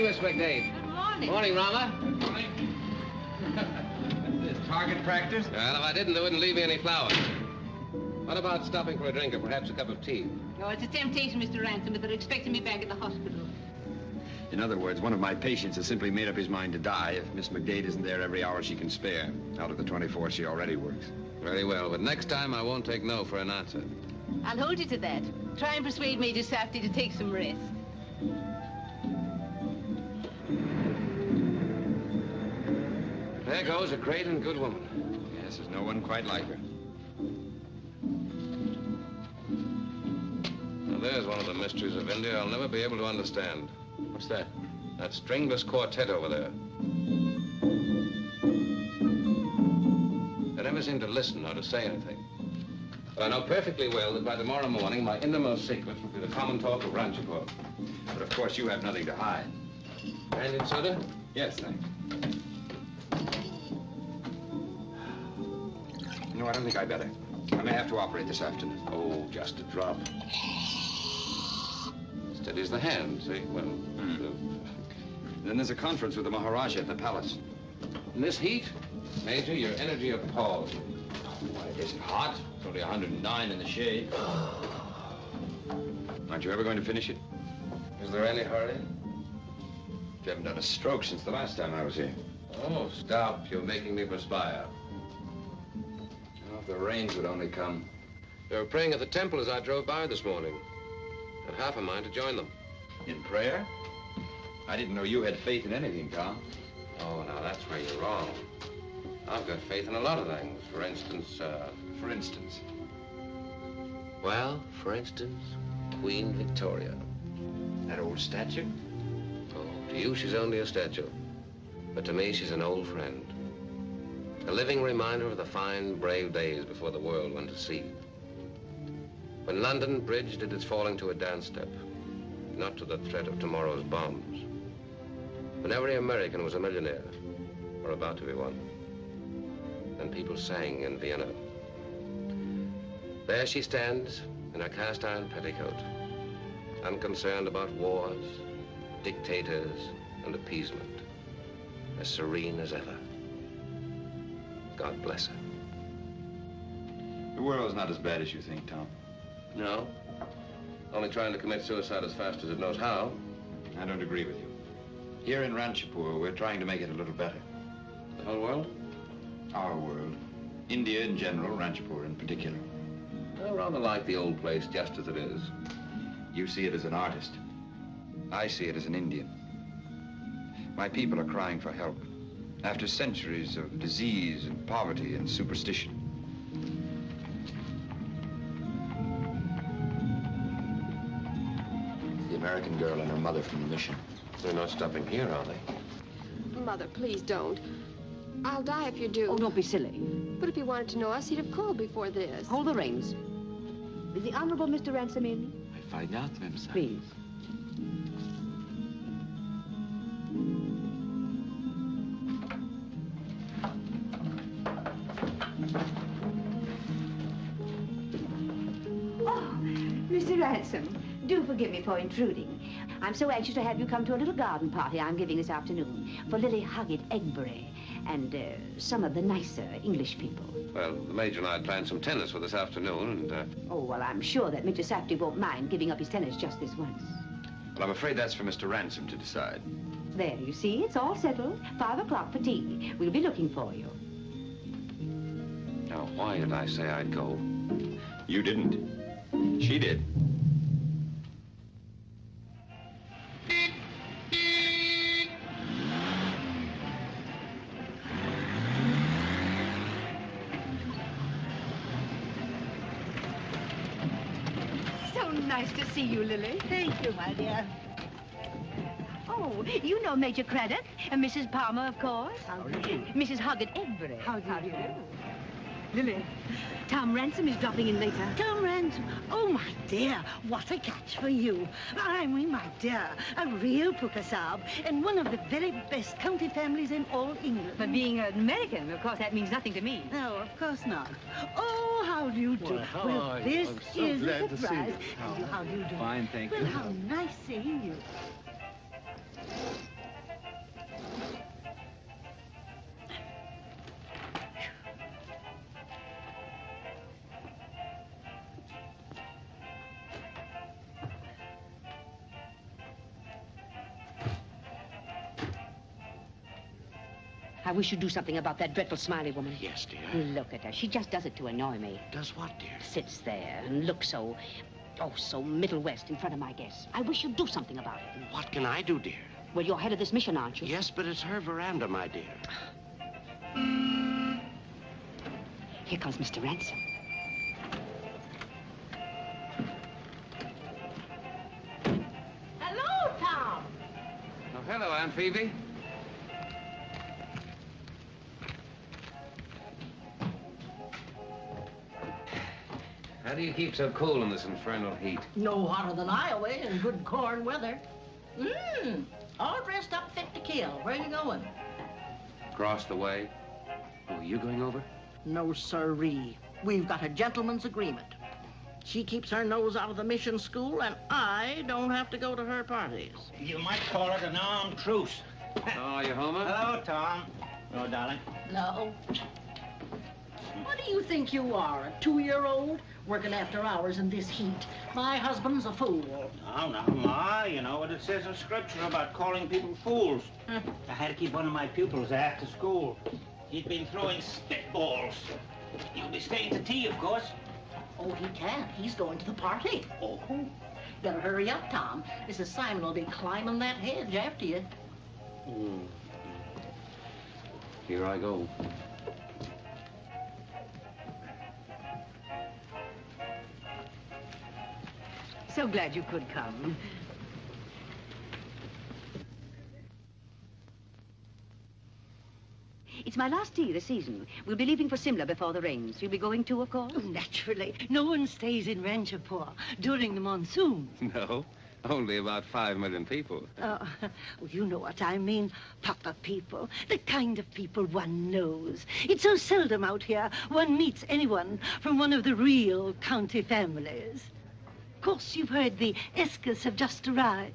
morning, Miss McDade. Good morning. Morning, Rama. Morning. This target practice? Well, if I didn't, they wouldn't leave me any flowers. What about stopping for a drink or perhaps a cup of tea? Oh, it's a temptation, Mr. Ransom, but they're expecting me back at the hospital. In other words, one of my patients has simply made up his mind to die if Miss McDade isn't there every hour she can spare, out of the 24 she already works. Very well, but next time I won't take no for an answer. I'll hold you to that. Try and persuade Major Safdie to take some rest. There goes a great and good woman. Yes, there's no one quite like her. Now, there's one of the mysteries of India I'll never be able to understand. What's that? That stringless quartet over there. They never seem to listen or to say anything. But I know perfectly well that by tomorrow morning, my innermost secret will be the common talk of Ranchipur. But of course, you have nothing to hide. Brandy and soda? Yes, thanks. No, I don't think I better. I may have to operate this afternoon. Oh, just a drop. Steadies the hand, see? Well, Then there's a conference with the Maharaja at the palace. in this heat, Major, your energy appalls me. Why, it isn't hot. It's only 109 in the shade. Aren't you ever going to finish it? Is there any hurry? You haven't done a stroke since the last time I was here. Oh, stop. You're making me perspire. Oh, if the rains would only come. They were praying at the temple as I drove by this morning. Had half a mind to join them. In prayer? I didn't know you had faith in anything, Tom. Oh, now that's where you're wrong. I've got faith in a lot of things. For instance, For instance? Well, for instance, Queen Victoria. That old statue? Oh, to you she's only a statue. But to me, she's an old friend. A living reminder of the fine, brave days before the world went to sea. When London Bridge did its falling to a dance step, not to the threat of tomorrow's bombs. When every American was a millionaire, or about to be one. And people sang in Vienna. There she stands in her cast-iron petticoat, unconcerned about wars, dictators, and appeasement, as serene as ever. God bless her. The world's not as bad as you think, Tom. No? Only trying to commit suicide as fast as it knows how. I don't agree with you. Here in Ranchipur, we're trying to make it a little better. The whole world? Our world. India in general, Ranchipur in particular. I rather like the old place just as it is. You see it as an artist. I see it as an Indian. My people are crying for help. After centuries of disease and poverty and superstition. The American girl and her mother from the mission. They're not stopping here, are they? Mother, please don't. I'll die if you do. Oh, don't be silly. But if he wanted to know us, he'd have called before this. Hold the reins. Is the Honorable Mr. Ransom in? I find out, Ma'am. Please. Oh, Mr. Ransom, do forgive me for intruding. I'm so anxious to have you come to a little garden party I'm giving this afternoon for Lily Huggett-Egbury and some of the nicer English people. Well, the Major and I had planned some tennis for this afternoon, and, Oh, well, I'm sure that Mr. Safdie won't mind giving up his tennis just this once. Well, I'm afraid that's for Mr. Ransom to decide. There, you see, it's all settled. 5 o'clock for tea. We'll be looking for you. Now, why did I say I'd go? You didn't. She did. So nice to see you, Lily. Thank you, my dear. Oh, you know Major Craddock and Mrs. Palmer, of course. How do you do? Mrs. Huggett-Egbury. How do you do? Lily, Tom Ransom is dropping in later. Tom Ransom. Oh, my dear, what a catch for you. I mean, my dear, a real Puka Sahib and one of the very best county families in all England. But being an American, of course, that means nothing to me. No, of course not. Oh, how do you do? Well, how are you? This I'm so is glad a to see surprise. you. How do you do? Fine, thank Well, you. how nice seeing you. I wish you'd do something about that dreadful Smiley woman. Yes, dear. Look at her. She just does it to annoy me. Does what, dear? Sits there and looks so, so Middle West in front of my guests. I wish you'd do something about it. What can I do, dear? Well, you're head of this mission, aren't you? Yes, but it's her veranda, my dear. Here comes Mr. Ransom. Hello, Tom. Oh, hello, Aunt Phoebe. How do you keep so cool in this infernal heat? No hotter than Iowa in good corn weather. All dressed up fit to kill. Where are you going? Across the way. Oh, are you going over? No, sirree. We've got a gentleman's agreement. She keeps her nose out of the mission school, and I don't have to go to her parties. You might call it an armed truce. Oh, you Homer? Hello, Tom. Hello, darling. No. What do you think you are, a 2-year-old? Working after hours in this heat. My husband's a fool. No, Ma, you know what it says in Scripture about calling people fools. I had to keep one of my pupils after school. He'd been throwing spitballs. You'll be staying to tea, of course. Oh, he can't. He's going to the party. Oh. Better hurry up, Tom. Mrs. Simon will be climbing that hedge after you. Here I go. So glad you could come. It's my last tea of the season. We'll be leaving for Simla before the rains. You'll be going too, of course? Oh, Naturally. No one stays in Ranchipur during the monsoon. No, only about 5 million people. Oh, you know what I mean. Proper people. The kind of people one knows. It's so seldom out here one meets anyone from one of the real county families. Of course, you've heard the Escotts have just arrived.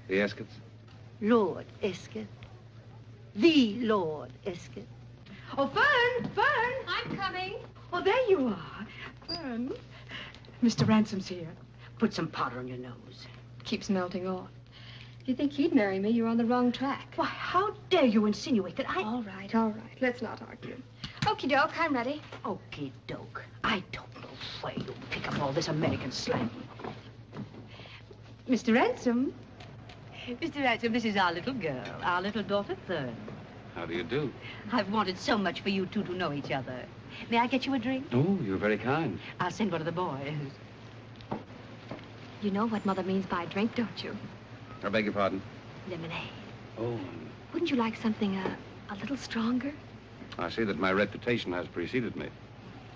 The Escotts? Lord Escott. The Lord Escott. Oh, Fern! Fern! I'm coming. Oh, there you are. Fern. Mr. Ransom's here. Put some powder on your nose. Keeps melting off. If you think he'd marry me, you're on the wrong track. Why, how dare you insinuate that I... All right, all right. Let's not argue. Okie doke, I'm ready. Okie doke. I don't know where you pick up all this American slang. Mr. Ransom. Mr. Ransom, this is our little girl, our little daughter, Fern. How do you do? I've wanted so much for you two to know each other. May I get you a drink? Oh, you're very kind. I'll send one of the boys. You know what Mother means by drink, don't you? I beg your pardon? Lemonade. Oh, Wouldn't you like something a little stronger? I see that my reputation has preceded me.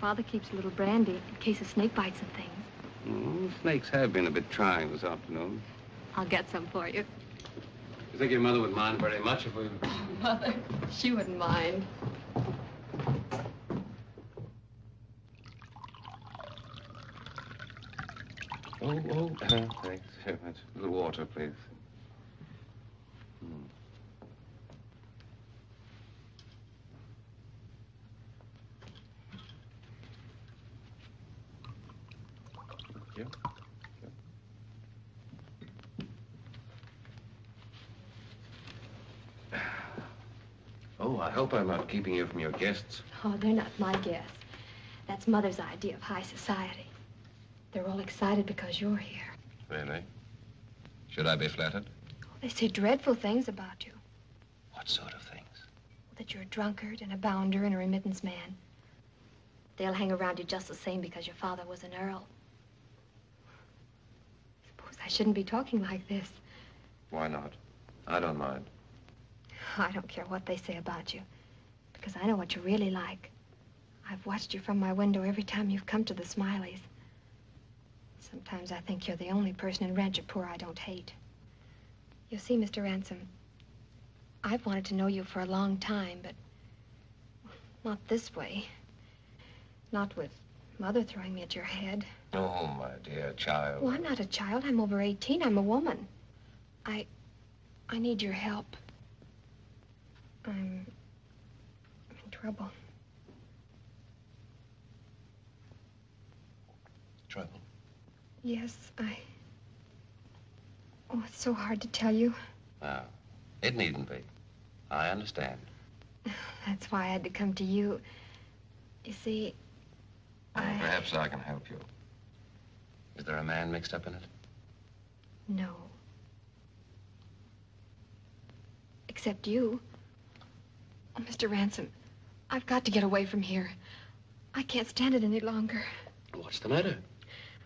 Father keeps a little brandy in case of snake bites and things. Snakes have been a bit trying this afternoon. I'll get some for you. You think your mother would mind very much if we... Mother, she wouldn't mind. Thanks very much. A little water, please. Thank you. Oh, I hope I'm not keeping you from your guests. Oh, they're not my guests. That's Mother's idea of high society. They're all excited because you're here. Really? Should I be flattered? They say dreadful things about you. What sort of things? That you're a drunkard and a bounder and a remittance man. They'll hang around you just the same because your father was an earl. Suppose I shouldn't be talking like this. Why not? I don't mind. I don't care what they say about you, because I know what you're really like. I've watched you from my window every time you've come to the Smileys. Sometimes I think you're the only person in Ranchipur I don't hate. You see, Mr. Ransom, I've wanted to know you for a long time, but not this way. Not with Mother throwing me at your head. Oh, my dear child. Well, I'm not a child. I'm over 18. I'm a woman. I need your help. I'm in trouble. Trouble? Yes, Oh, it's so hard to tell you. No, it needn't be. I understand. That's why I had to come to you. You see, Perhaps I can help you. Is there a man mixed up in it? No. Except you. Oh, Mr. Ransom, I've got to get away from here. I can't stand it any longer. What's the matter?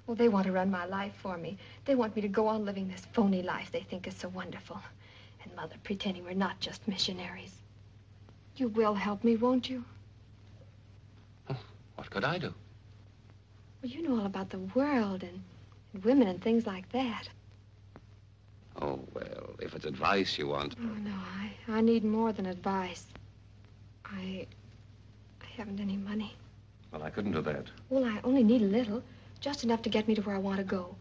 Well, they want to run my life for me. They want me to go on living this phony life they think is so wonderful. And Mother pretending we're not just missionaries. You will help me, won't you? What could I do? Well, you know all about the world and women and things like that. Oh, well, if it's advice you want. Oh, no, I need more than advice. I haven't any money. Well, I couldn't do that. Well, I only need a little. Just enough to get me to where I want to go.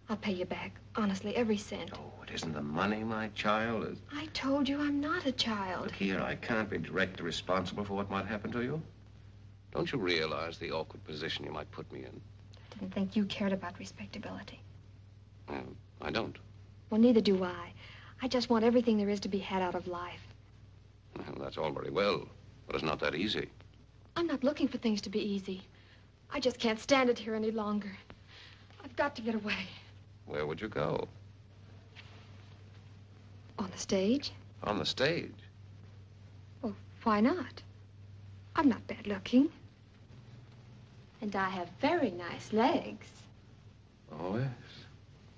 I'll pay you back. Honestly, every cent. Oh, it isn't the money, my child. I told you I'm not a child. Look here, I can't be directly responsible for what might happen to you. Don't you realize the awkward position you might put me in? I didn't think you cared about respectability. I don't. Well, neither do I. I just want everything there is to be had out of life. Well, that's all very well, but it's not that easy. I'm not looking for things to be easy. I just can't stand it here any longer. I've got to get away. Where would you go? On the stage? On the stage? Well, why not? I'm not bad looking. And I have very nice legs. Oh, yes.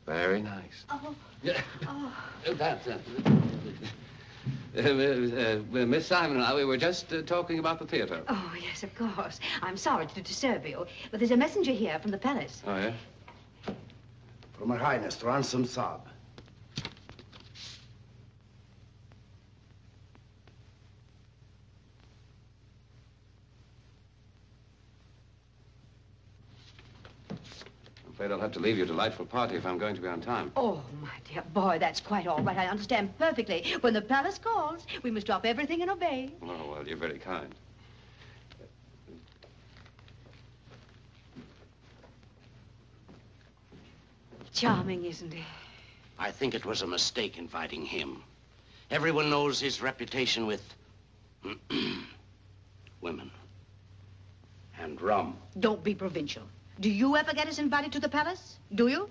Very nice. Oh. Yeah. Oh. That's Miss Simon and I, we were just talking about the theater. Oh, yes, of course. I'm sorry to disturb you, but there's a messenger here from the palace. Oh, yeah? From Her Highness, Ransom Saab. I'm afraid I'll have to leave your delightful party if I'm going to be on time. Oh, my dear boy, that's quite all right. I understand perfectly. When the palace calls, we must drop everything and obey. Oh, well, you're very kind. Charming, isn't he? I think it was a mistake inviting him. Everyone knows his reputation with women and rum. Don't be provincial. Do you ever get us invited to the palace? Do you?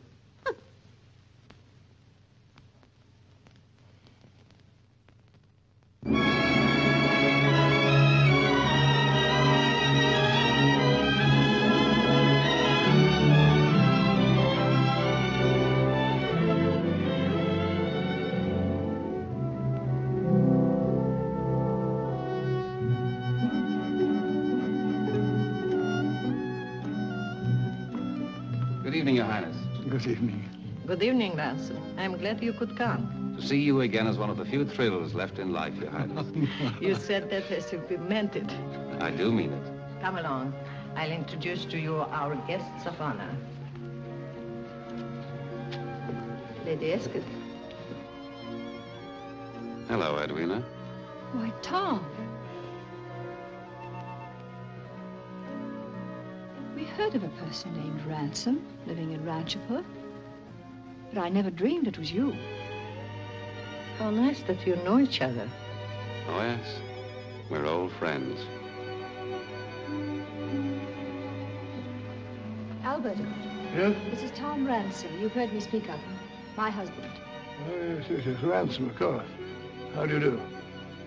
Good evening, Your Highness. Good evening. Good evening, Ransom. I'm glad you could come. To see you again is one of the few thrills left in life, Your Highness. You said that as if you meant it. I do mean it. Come along. I'll introduce to you our guests of honor. Lady Escott. Hello, Edwina. Why, Tom. We heard of a person named Ransom living in Ranchipur, but I never dreamed it was you. How nice that you know each other. Oh, yes. We're old friends. Albert. Yes? This is Tom Ransom. You've heard me speak of him. My husband. Oh, yes, Ransom, of course. How do you do?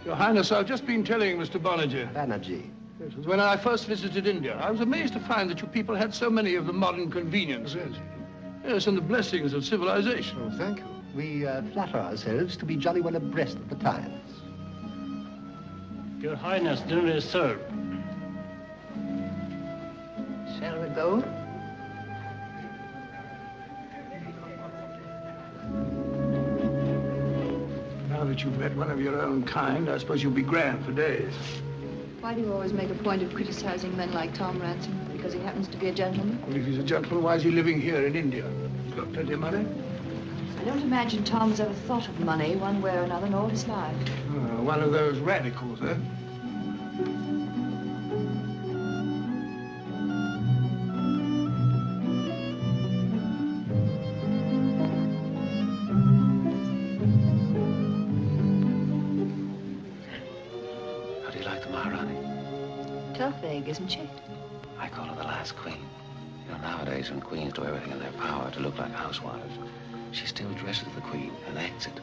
Your Highness, I've just been telling Mr. Banerjee. Banerjee. Yes, it was when I first visited India. I was amazed to find that you people had so many of the modern conveniences. Yes, and the blessings of civilization. Oh, thank you. We flatter ourselves to be jolly well abreast of the times. Your Highness, dinner is served. Shall we go? Now that you've met one of your own kind, I suppose you'll be grand for days. Why do you always make a point of criticizing men like Tom Ransom? Because he happens to be a gentleman? Well, if he's a gentleman, why is he living here in India? He's got plenty of money. I don't imagine Tom has ever thought of money one way or another in all his life. One of those radicals, eh? tough egg, isn't she? I call her the last queen. You know, nowadays when queens do everything in their power to look like housewives, she still dresses the queen and acts it.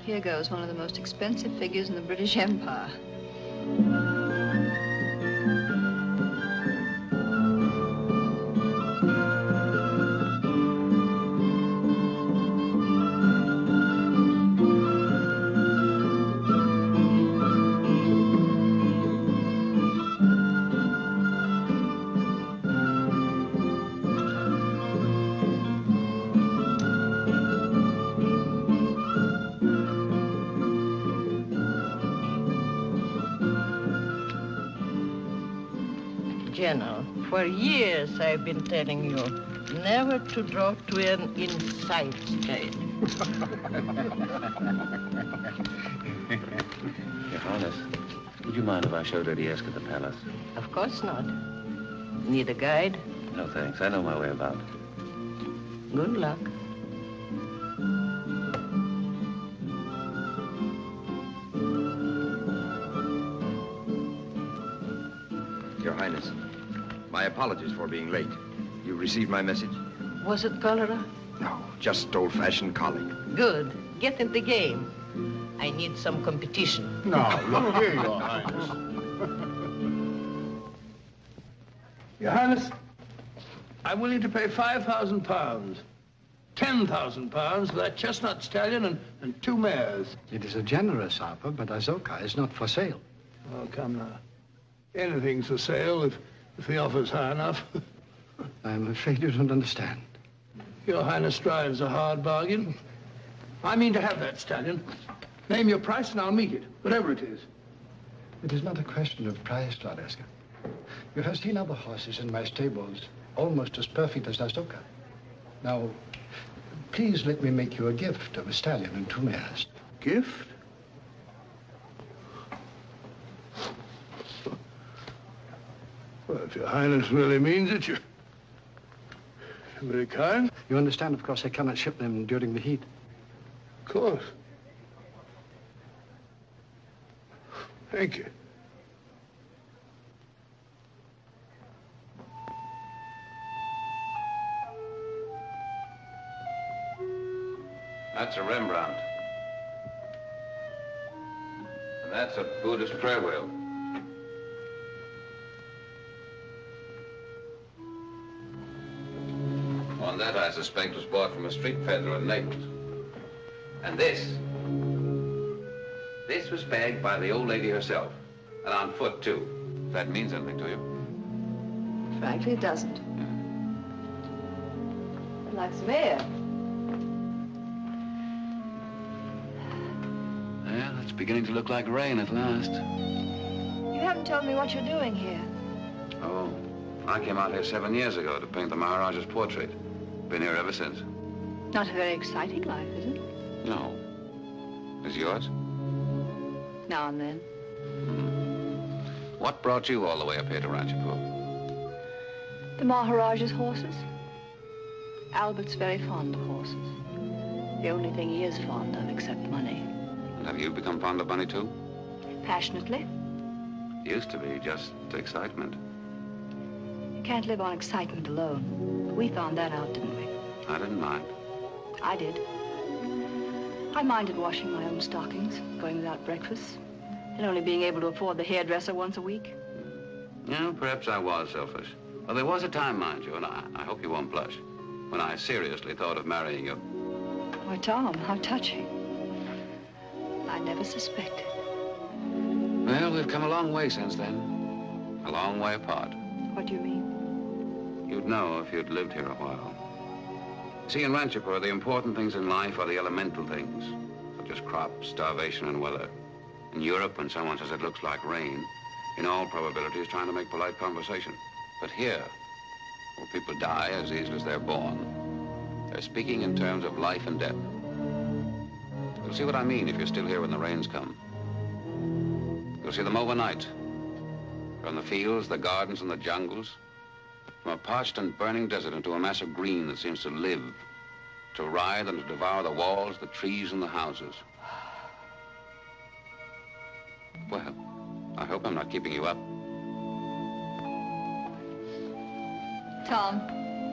Here goes one of the most expensive figures in the British Empire. General, for years I've been telling you never to draw to an inside trade. Your Highness, would you mind if I showed her the Esk at the palace? Of course not. Need a guide? No, thanks. I know my way about. Good luck. Your Highness, my apologies for being late. You received my message? Was it cholera? No, just old-fashioned colic. Good. Get in the game. I need some competition. Now, look here, Your Highness. Your Highness, I'm willing to pay £5,000, £10,000 for that chestnut stallion and 2 mares. It is a generous offer, but Azoka is not for sale. Oh, come now. Anything's for sale if the offer's high enough. I'm afraid you don't understand. Your Highness strives a hard bargain. I mean to have that stallion. Name your price and I'll meet it, whatever it is. It is not a question of price, Lord Esker. You have seen other horses in my stables, almost as perfect as Azoka. Now, please let me make you a gift of a stallion and 2 mares. Gift? Well, if Your Highness really means it, you're very kind. You understand, of course, I cannot ship them during the heat. Of course. Thank you. That's a Rembrandt. And that's a Buddhist prayer wheel. And that, I suspect, was bought from a street peddler in Naples. And this was bagged by the old lady herself, and on foot, too. If that means anything to you. Frankly, it doesn't. I'd like some air. Well, it's beginning to look like rain at last. You haven't told me what you're doing here. Oh, I came out here 7 years ago to paint the Maharaja's portrait. Been here ever since. Not a very exciting life, is it? No. Is yours? Now and then. What brought you all the way up here to Ranchipur? The Maharaja's horses. Albert's very fond of horses. The only thing he is fond of, except money. And have you become fond of money, too? Passionately. Used to be just excitement. You can't live on excitement alone. We found that out, didn't we? I didn't mind. I did. I minded washing my own stockings, going without breakfast, and only being able to afford the hairdresser once a week. Yeah, perhaps I was selfish. Well, there was a time, mind you, and I hope you won't blush, when I seriously thought of marrying you. Why, Tom, how touching. I never suspected. Well, we've come a long way since then. A long way apart. What do you mean? You'd know if you'd lived here a while. See, in Ranchipur, the important things in life are the elemental things, such as crops, starvation, and weather. In Europe, when someone says it looks like rain, in all probability is trying to make polite conversation. But here, where people die as easily as they're born, they're speaking in terms of life and death. You'll see what I mean if you're still here when the rains come. You'll see them overnight. From the fields, the gardens, and the jungles. From a parched and burning desert into a mass of green that seems to live, to writhe and to devour the walls, the trees, and the houses. Well, I hope I'm not keeping you up. Tom,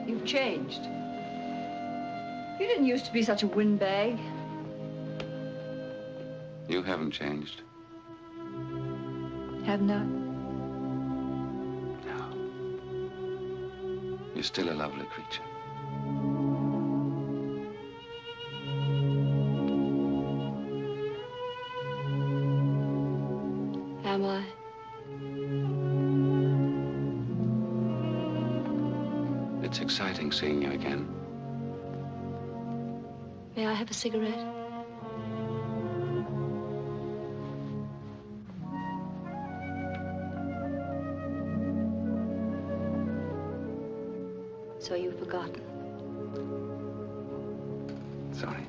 you've changed. You didn't used to be such a windbag. You haven't changed. Haven't I? No. You're still a lovely creature. Am I? It's exciting seeing you again. May I have a cigarette? So you've forgotten. Sorry.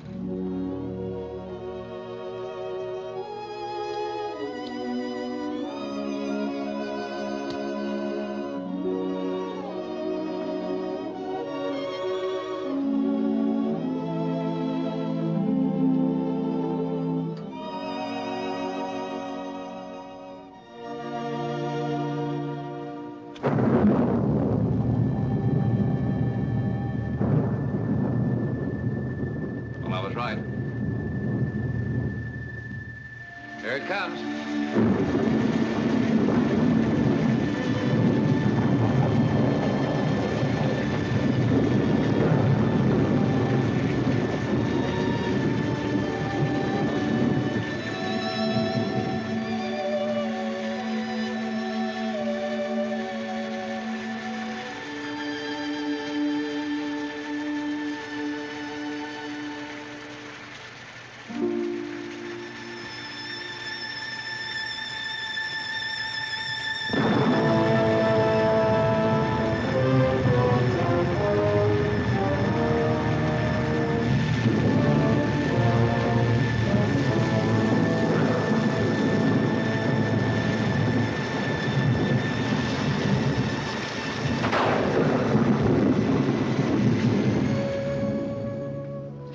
Well, I was right. Here it comes.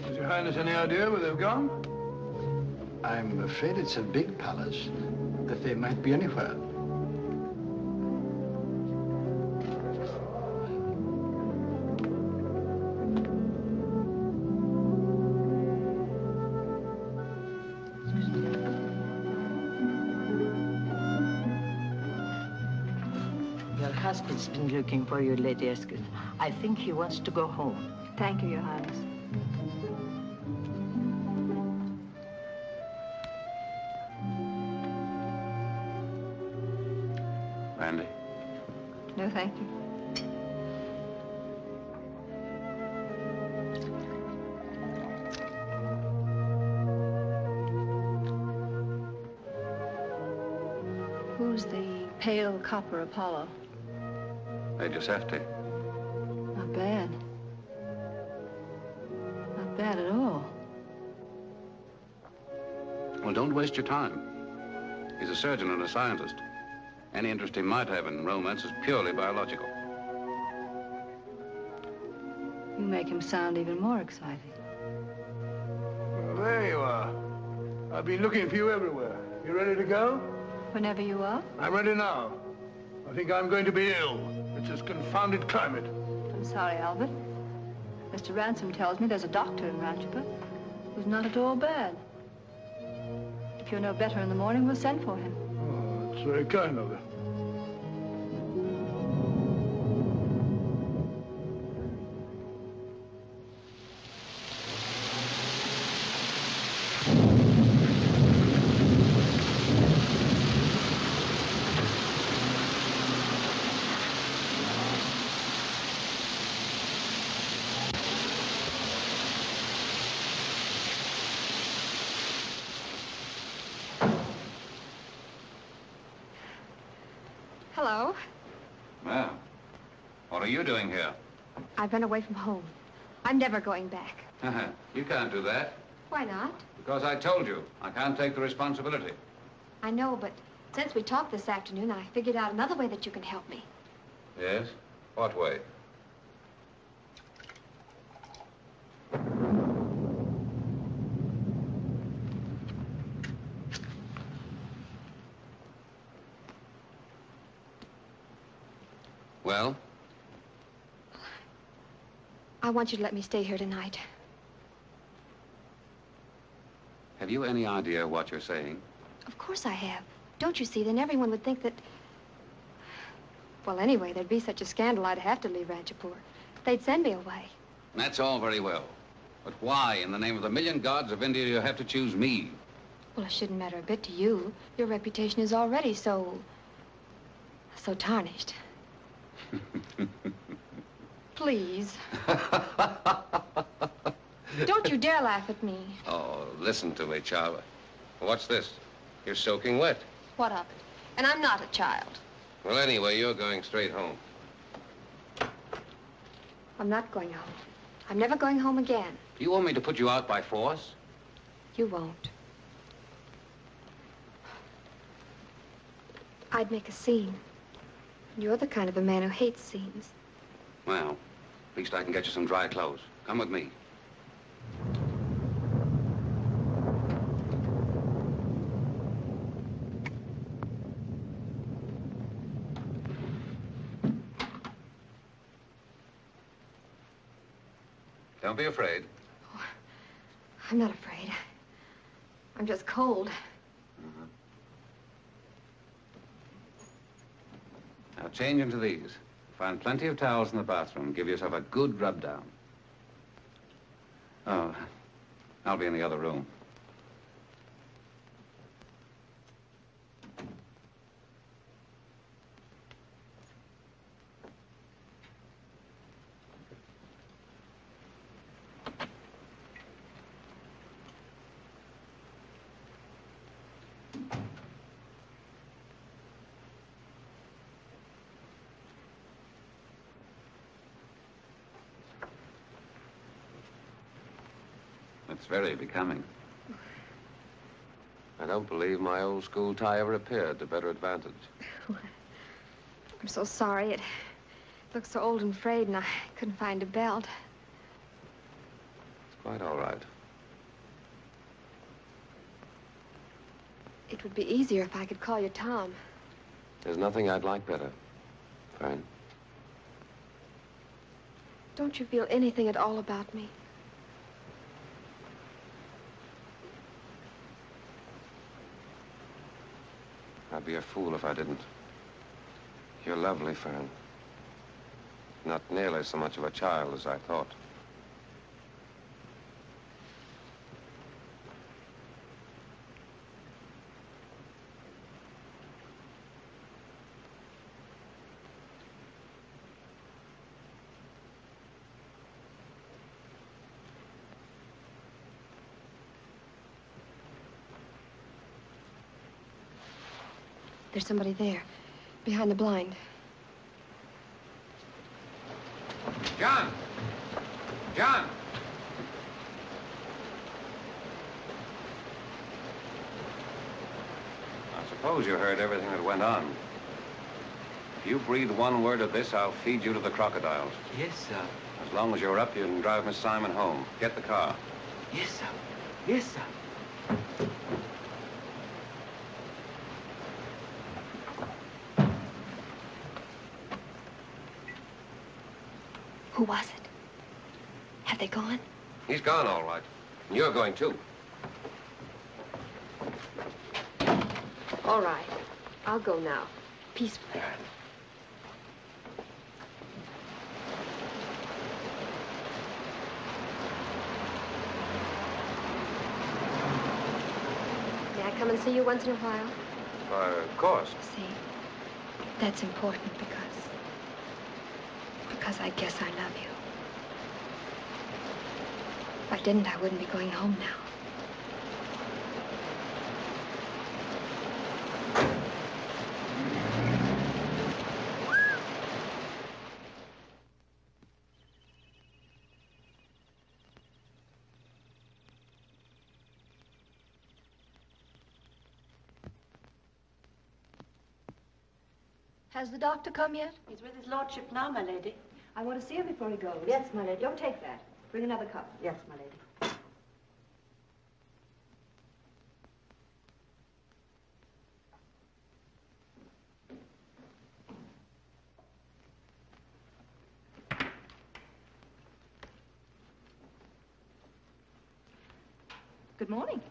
Has Your Highness any idea where they've gone? I'm afraid it's a big palace, that they might be anywhere. Your husband's been looking for you, Lady Erskine. I think he wants to go home. Thank you, Your Highness. Randy? No, thank you. Who's the pale copper Apollo? Lady Safety. Not bad. Not bad at all. Well, don't waste your time. He's a surgeon and a scientist. Any interest he might have in romance is purely biological. You make him sound even more exciting. Well, there you are. I've been looking for you everywhere. You ready to go? Whenever you are. I'm ready now. I think I'm going to be ill. It's this confounded climate. I'm sorry, Albert. Mr. Ransom tells me there's a doctor in Ranchipur who's not at all bad. If you're no better in the morning, we'll send for him. Oh, that's very kind of you. Hello. Well, what are you doing here? I've run away from home. I'm never going back. You can't do that. Why not? Because I told you, I can't take the responsibility. I know, but since we talked this afternoon, I figured out another way that you can help me. Yes? What way? Well? I want you to let me stay here tonight. Have you any idea what you're saying? Of course I have. Don't you see? Then everyone would think that... Well, anyway, there'd be such a scandal I'd have to leave Ranchipur. They'd send me away. That's all very well. But why, in the name of the million gods of India, do you have to choose me? Well, it shouldn't matter a bit to you. Your reputation is already so tarnished. Please. Don't you dare laugh at me. Oh, listen to me, child. What's this? You're soaking wet. What of it? And I'm not a child. Well, anyway, you're going straight home. I'm not going home. I'm never going home again. Do you want me to put you out by force? You won't. I'd make a scene. You're the kind of a man who hates scenes. Well, at least I can get you some dry clothes. Come with me. Don't be afraid. Oh, I'm not afraid. I'm just cold. Now change into these. Find plenty of towels in the bathroom. Give yourself a good rub down. Oh, I'll be in the other room. It's very becoming. I don't believe my old school tie ever appeared to better advantage. I'm so sorry. It looks so old and frayed, and I couldn't find a belt. It's quite all right. It would be easier if I could call you Tom. There's nothing I'd like better, Fern. Don't you feel anything at all about me? I'd be a fool if I didn't. You're lovely, Fern. Not nearly so much of a child as I thought. There's somebody there, behind the blind. John! John! I suppose you heard everything that went on. If you breathe one word of this, I'll feed you to the crocodiles. Yes, sir. As long as you're up, you can drive Miss Simon home. Get the car. Yes, sir. Yes, sir. Who was it? Have they gone? He's gone, all right. And you're going, too. All right. I'll go now. Peacefully. May I come and see you once in a while? Of course. See, that's important because I guess I love you. If I didn't, I wouldn't be going home now. Has the doctor come yet? He's with his lordship now, my lady. I want to see him before he goes. Yes, my lady. Don't take that. Bring another cup. Yes, my lady. Good morning.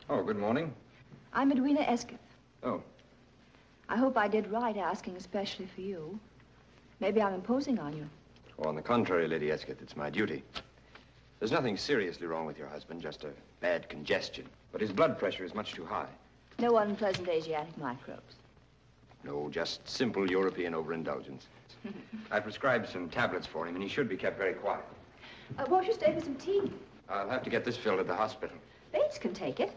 Oh, good morning. I'm Edwina Esketh. Oh. I hope I did right asking especially for you. Maybe I'm imposing on you. Oh, on the contrary, Lady Esketh, it's my duty. There's nothing seriously wrong with your husband, just a bad congestion. But his blood pressure is much too high. No unpleasant Asiatic microbes. No, just simple European overindulgence. I prescribed some tablets for him, and he should be kept very quiet. Won't you stay for some tea? I'll have to get this filled at the hospital. Bates can take it.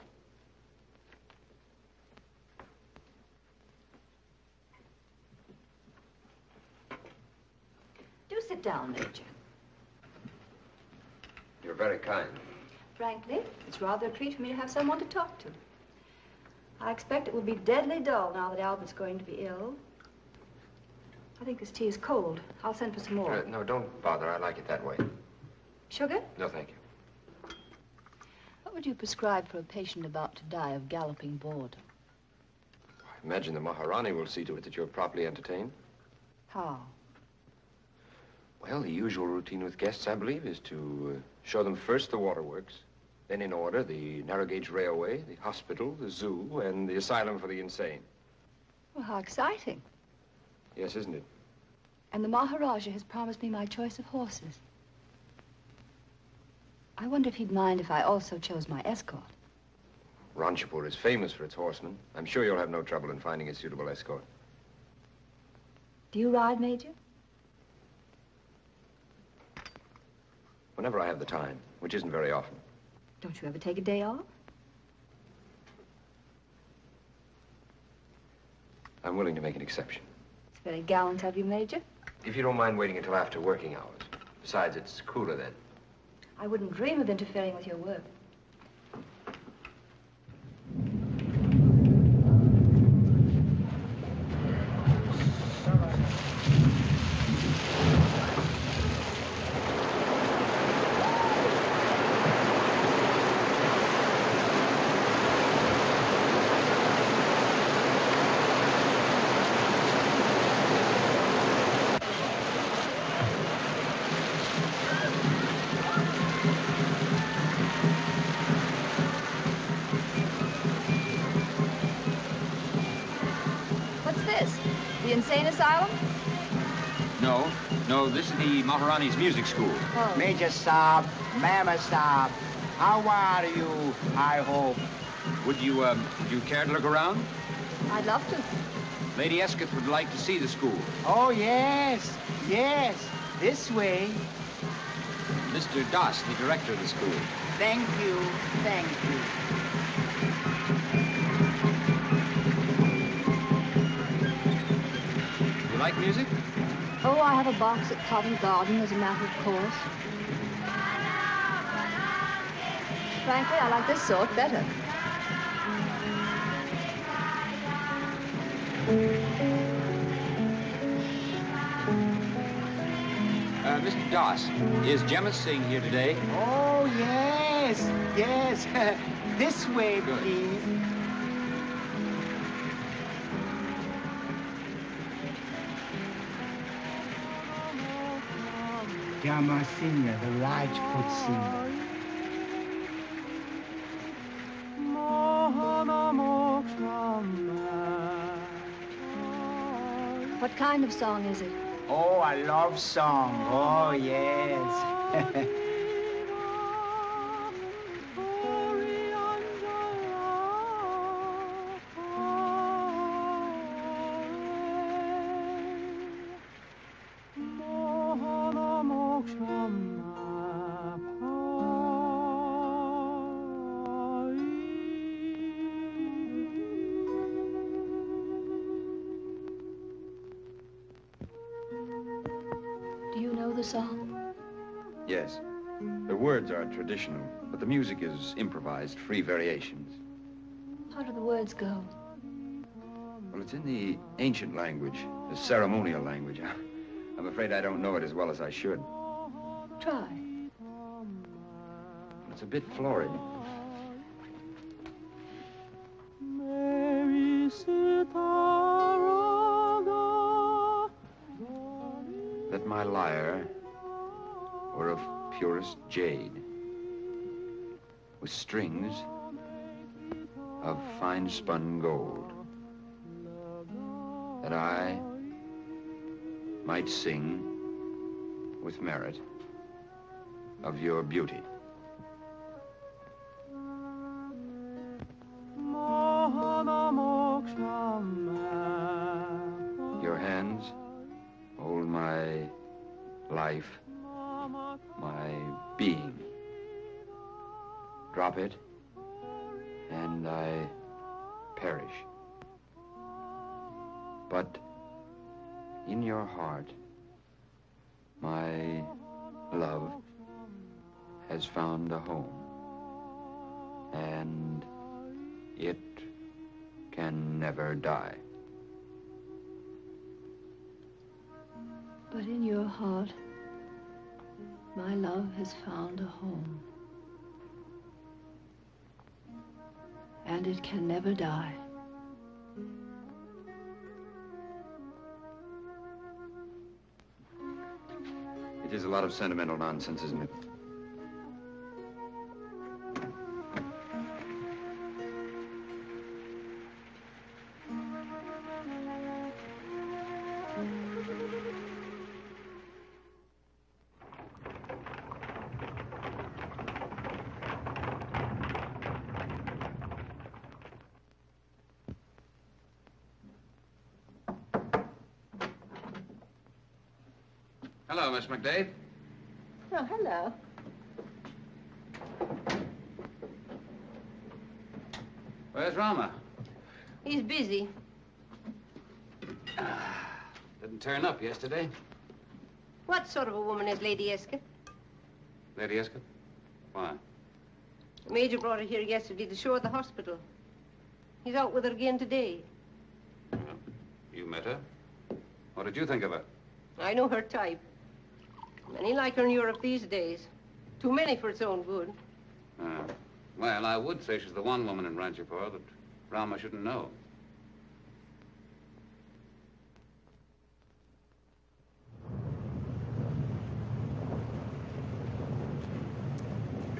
Do sit down, Major. You're very kind. Frankly, it's rather a treat for me to have someone to talk to. I expect it will be deadly dull now that Albert's going to be ill. I think this tea is cold. I'll send for some more. No, don't bother. I like it that way. Sugar? No, thank you. What would you prescribe for a patient about to die of galloping boredom? I imagine the Maharani will see to it that you're properly entertained. How? Well, the usual routine with guests, I believe, is to show them first the waterworks, then in order the narrow gauge railway, the hospital, the zoo, and the asylum for the insane. Well, how exciting. Yes, isn't it? And the Maharaja has promised me my choice of horses. I wonder if he'd mind if I also chose my escort. Ranchipur is famous for its horsemen. I'm sure you'll have no trouble in finding a suitable escort. Do you ride, Major? Whenever I have the time, which isn't very often. Don't you ever take a day off? I'm willing to make an exception. It's very gallant of you, Major. If you don't mind waiting until after working hours. Besides, it's cooler then. I wouldn't dream of interfering with your work. Insane asylum? No, this is the Maharani's music school. Oh. Major Saab, Mama Saab, how are you, I hope? Would you care to look around? I'd love to. Lady Esketh would like to see the school. Oh, yes, this way. Mr. Das, the director of the school. Thank you. Like music? Oh, I have a box at Covent Garden as a matter of course. Frankly, I like this sort better. Mr. Das, is Gemma Singh here today? Oh, yes. This way, please. Yama Singer, the Rajput singer. What kind of song is it? Oh, a love song. Oh, yes. Song? Yes. The words are traditional, but the music is improvised, free variations. How do the words go? Well, it's in the ancient language, the ceremonial language. I'm afraid I don't know it as well as I should. Try. It's a bit florid. That my lyre were of purest jade, with strings of fine-spun gold, that I might sing with merit of your beauty. Your hands hold my life, my being. Drop it, and I perish. But in your heart, my love has found a home, and it can never die. But in your heart, my love has found a home. And it can never die. It is a lot of sentimental nonsense, isn't it? Hello, Miss McDade. Oh, hello. Where's Rama? He's busy. Didn't turn up yesterday. What sort of a woman is Lady Escott? Lady Escott? Why? The Major brought her here yesterday to show her the hospital. He's out with her again today. You met her? What did you think of her? I know her type. Many like her in Europe these days. Too many for its own good. Well, I would say she's the one woman in Ranchipur that Rama shouldn't know.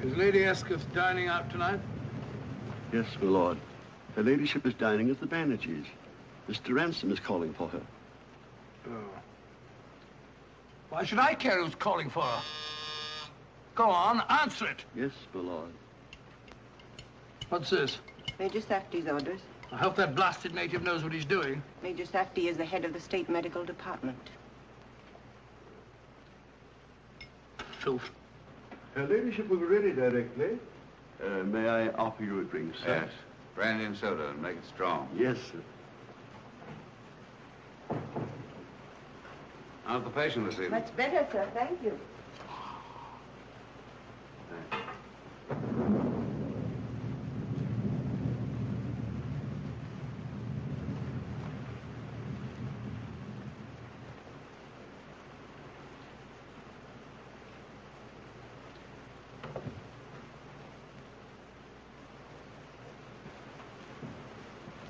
Is Lady Escott dining out tonight? Yes, my lord. Her ladyship is dining at the Banerjees. Mr. Ransom is calling for her. Oh. Why should I care who's calling for her? Go on, answer it. Yes, my lord. What's this? Major Safdie's orders. I hope that blasted native knows what he's doing. Major Safdie is the head of the state medical department. Filth. Her ladyship will be ready directly. May I offer you a drink, sir? Yes. Brandy and soda, and make it strong. Yes, sir. How's the patient this evening? Much better, sir. Thank you.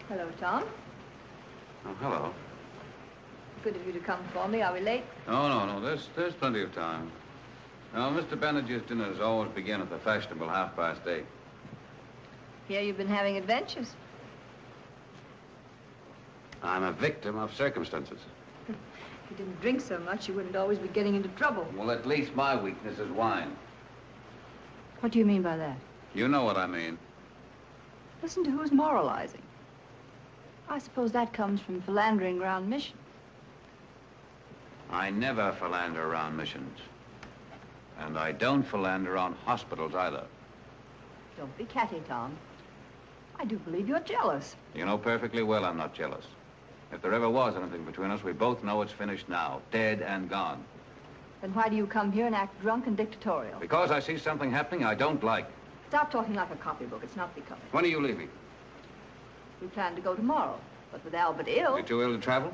Hello, Tom. Oh, hello. Good of you to come for me. Are we late? No. There's plenty of time. Now, Mr. Banerjee's dinners always begin at the fashionable 8:30. Here you've been having adventures. I'm a victim of circumstances. If you didn't drink so much, you wouldn't always be getting into trouble. Well, at least my weakness is wine. What do you mean by that? You know what I mean. Listen to who's moralizing. I suppose that comes from philandering around mission. I never philander around missions. And I don't philander on hospitals either. Don't be catty, Tom. I do believe you're jealous. You know perfectly well I'm not jealous. If there ever was anything between us, we both know it's finished now, dead and gone. Then why do you come here and act drunk and dictatorial? Because I see something happening I don't like. Stop talking like a copybook. It's not becoming. When are you leaving? We plan to go tomorrow, but with Albert ill... You're too ill to travel?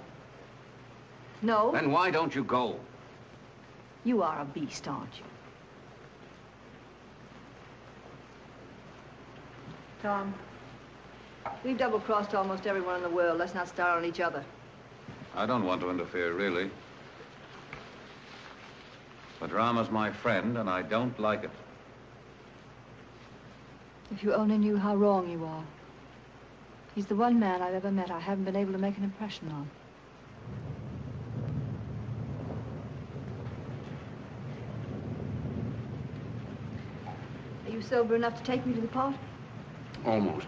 No. Then why don't you go? You are a beast, aren't you? Tom, we've double-crossed almost everyone in the world. Let's not star on each other. I don't want to interfere, really. But Rama's my friend, and I don't like it. If you only knew how wrong you are. He's the one man I've ever met I haven't been able to make an impression on. Are you sober enough to take me to the party? Almost.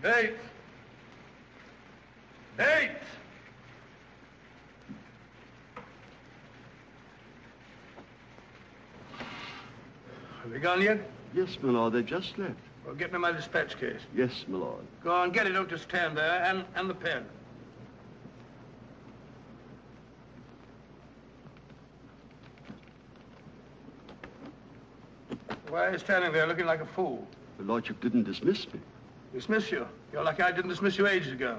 Hey! Hey! Have they gone yet? Yes, my lord, they've just left. Well, get me my dispatch case. Yes, my lord. Go on, get it. Don't just stand there. And the pen. Why are you standing there looking like a fool? The lordship didn't dismiss me. Dismiss you? You're lucky I didn't dismiss you ages ago.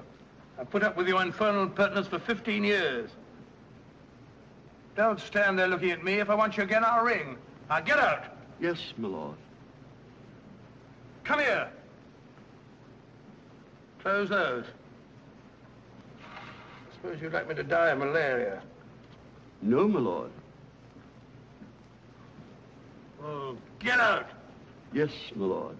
I put up with your infernal impertinence for 15 years. Don't stand there looking at me. If I want you again, I'll ring. Now get out. Yes, my lord. Come here. Close those. I suppose you'd like me to die of malaria. No, my lord. Well, get out. Yes, my lord.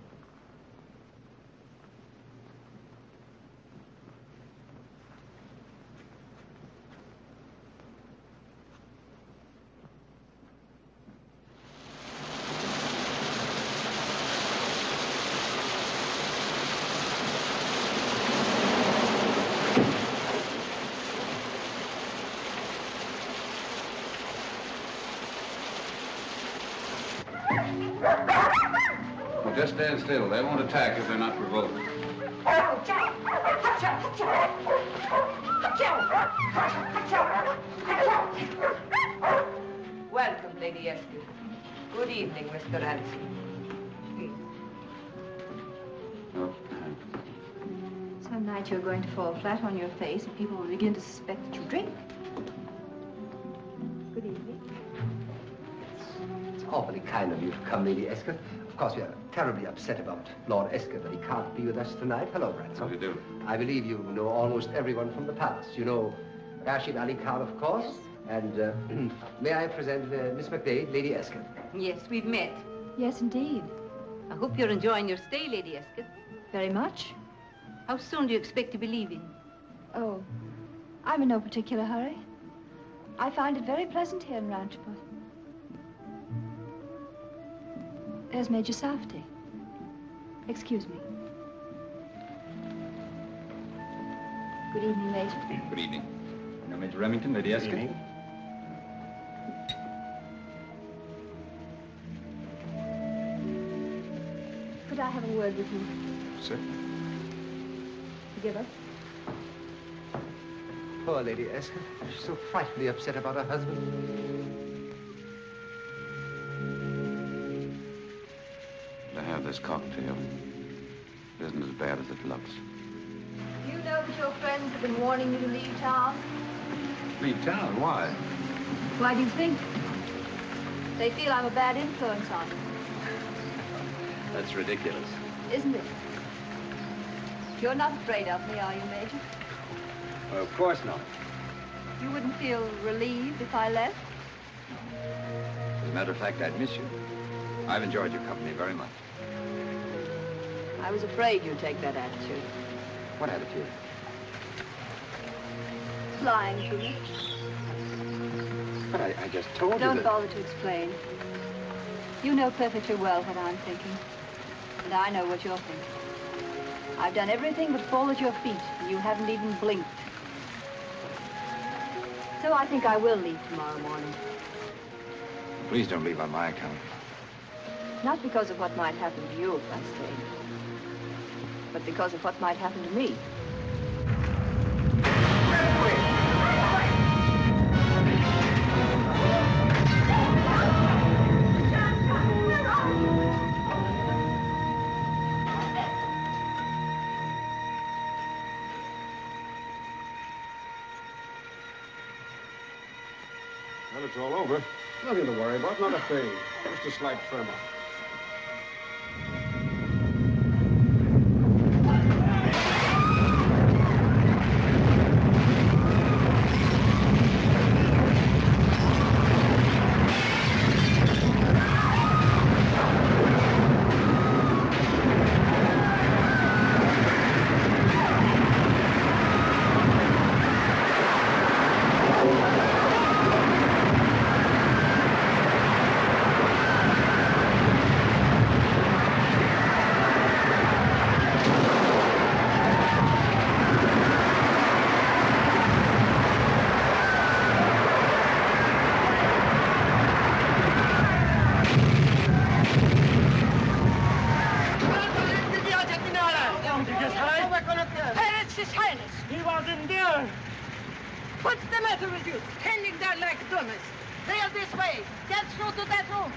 Just stand still. They won't attack if they're not provoked. Welcome, Lady Esther. Good evening, Mr. Ransom. Some night you're going to fall flat on your face and people will begin to suspect that you drink. Good evening. It's awfully kind of you to come, Lady Escott. Of course, we are terribly upset about Lord Escott that he can't be with us tonight. Hello, Ransom. How do you do? I believe you know almost everyone from the palace. You know Rashid Ali Khan, of course. Yes. And may I present Miss McDade, Lady Escott. Yes, we've met. Yes, indeed. I hope you're enjoying your stay, Lady Escott. Very much. How soon do you expect to be leaving? Oh, I'm in no particular hurry. I find it very pleasant here in Ranchipur. There's Major Safety. Excuse me. Good evening, Major. Good evening. Now, Major Remington, Lady Escott. Evening. Could I have a word with you? Sir? Forgive us. Poor Lady Escott. She's so frightfully upset about her husband. To have this cocktail. It isn't as bad as it looks. Do you know that your friends have been warning you to leave town? Leave town? Why? Why do you think? They feel I'm a bad influence on you, That's ridiculous. isn't it? You're not afraid of me, are you, Major? Well, of course not. You wouldn't feel relieved if I left? As a matter of fact, I'd miss you. I've enjoyed your company very much. I was afraid you'd take that attitude. What attitude? Lying to me. But I just told you Don't that... bother to explain. You know perfectly well what I'm thinking. And I know what you're thinking. I've done everything but fall at your feet, and you haven't even blinked. So I think I will leave tomorrow morning. Please don't leave on my account. Not because of what might happen to you if I stay, but because of what might happen to me. Well, it's all over. Nothing to worry about, not a thing. Just a slight tremor. something just high. Hey, it's His Highness. He was in there. What's the matter with you? Standing there like dummies. Sail this way. Get through to that room.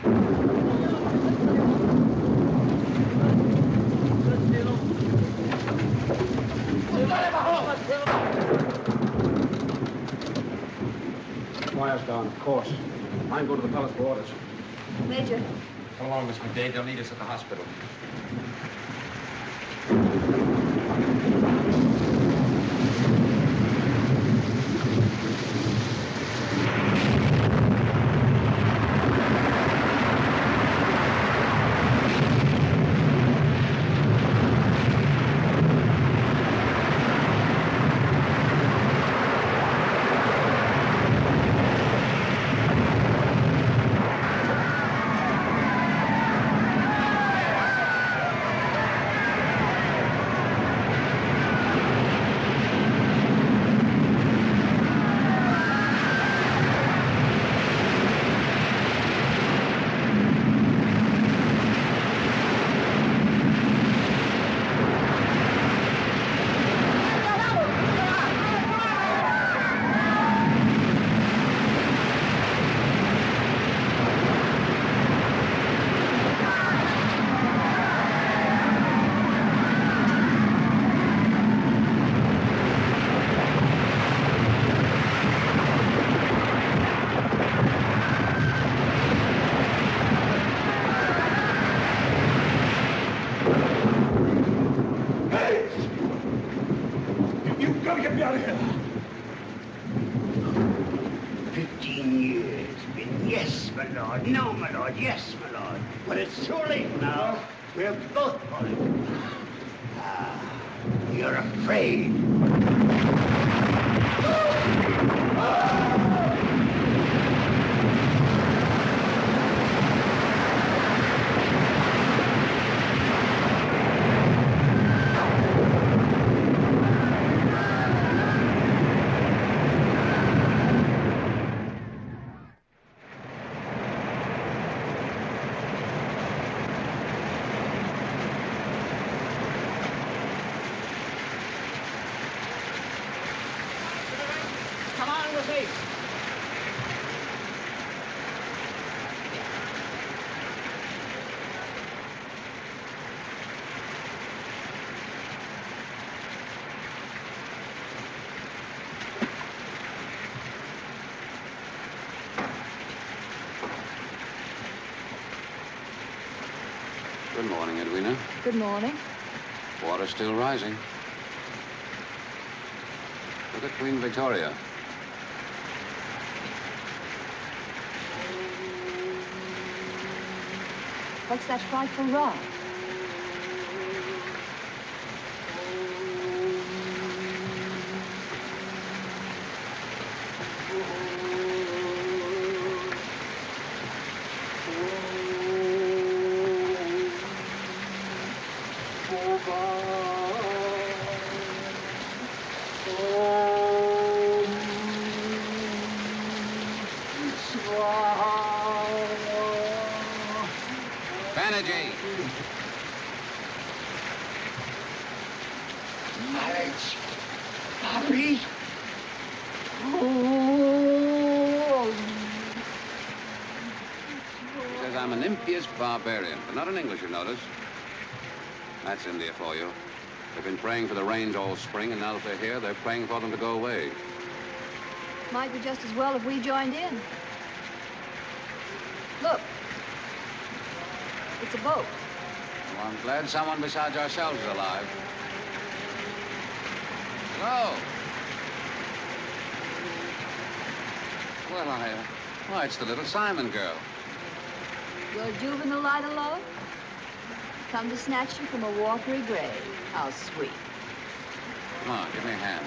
Wire's down, of course. Mine go to the palace for orders. Major. So long, Miss McDade. They'll need us at the hospital. Yes, my lord. But it's too late now. We're both falling. You're afraid. Good morning, Edwina. Good morning. Water's still rising. Look at Queen Victoria. What's that frightful roar? Barbarian, but not an English, you notice. That's India for you. They've been praying for the rains all spring, and now that they're here, they're praying for them to go away. Might be just as well if we joined in. Look. It's a boat. Well, I'm glad someone besides ourselves is alive. Hello. Well, it's the little Simon girl. Your juvenile light of love? Come to snatch you from a watery grave. How sweet. Come on, give me a hand.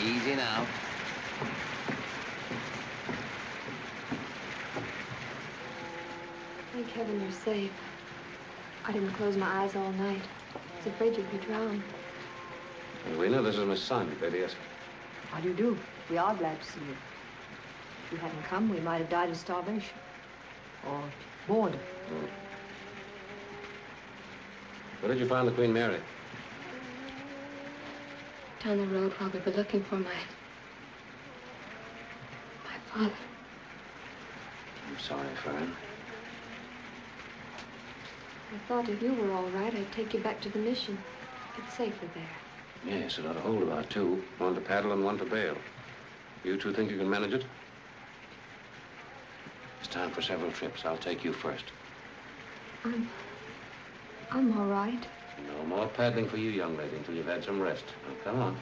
Easy now. Thank heaven you're safe. I didn't close my eyes all night. I was afraid you'd be drowned. Edwina, this is Miss Simon, Lady Esther. How do you do? We are glad to see you. If you hadn't come, we might have died of starvation. Or boredom. Where did you find the Queen Mary? Down the road while we were looking for my father. I'm sorry, Fern. I thought if you were all right, I'd take you back to the mission. It's safer there. Yes, it ought to hold about two. One to paddle and one to bail. You two think you can manage it? It's time for several trips. I'll take you first. I'm all right. No more paddling for you, young lady, until you've had some rest. Now, come on.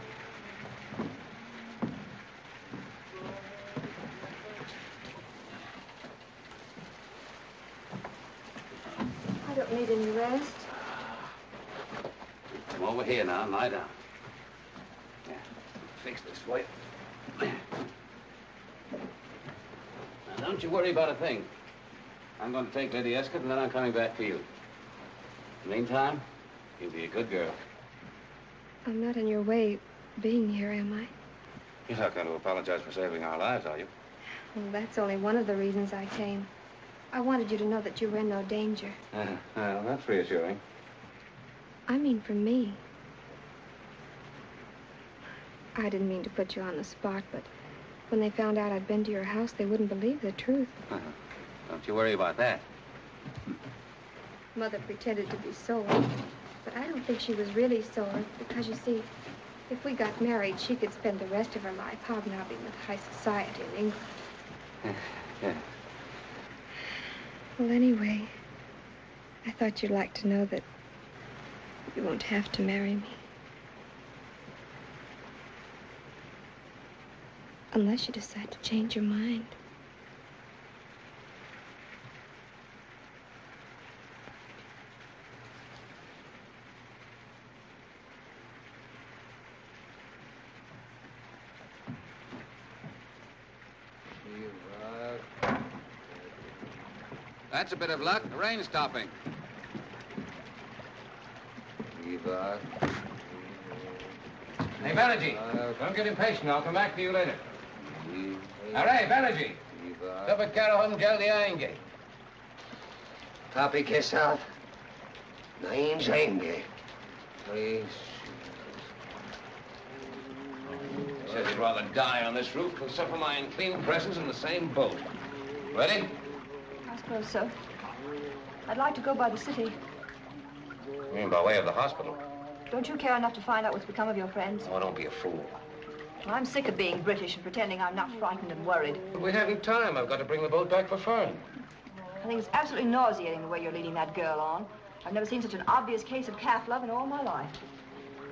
I don't need any rest. Come over here now and lie down. Yeah, fix this for you. Now, don't you worry about a thing. I'm going to take Lady Escott, and then I'm coming back for you. In the meantime, you be a good girl. I'm not in your way being here, am I? You're not going to apologize for saving our lives, are you? Well, that's only one of the reasons I came. I wanted you to know that you were in no danger. Well, that's reassuring. I mean for me. I didn't mean to put you on the spot, but when they found out I'd been to your house, they wouldn't believe the truth. Don't you worry about that. Mother pretended to be sore, but I don't think she was really sore because, you see, if we got married, she could spend the rest of her life hobnobbing with high society in England. Yeah. Well, anyway, I thought you'd like to know that you won't have to marry me. Unless you decide to change your mind. That's a bit of luck. The rain's stopping. Hey, Banerjee, don't get impatient. I'll come back to you later. Array, Banerjee. Stop at Carahum, jaldi aayenge. Papi ke saath nahi jayenge. Says he'd rather die on this roof than suffer my unclean presence in the same boat. Ready? I suppose so. I'd like to go by the city. You mean by way of the hospital? Don't you care enough to find out what's become of your friends? Oh, don't be a fool. Well, I'm sick of being British and pretending I'm not frightened and worried. But we haven't time. I've got to bring the boat back for Fern. I think it's absolutely nauseating the way you're leading that girl on. I've never seen such an obvious case of calf love in all my life.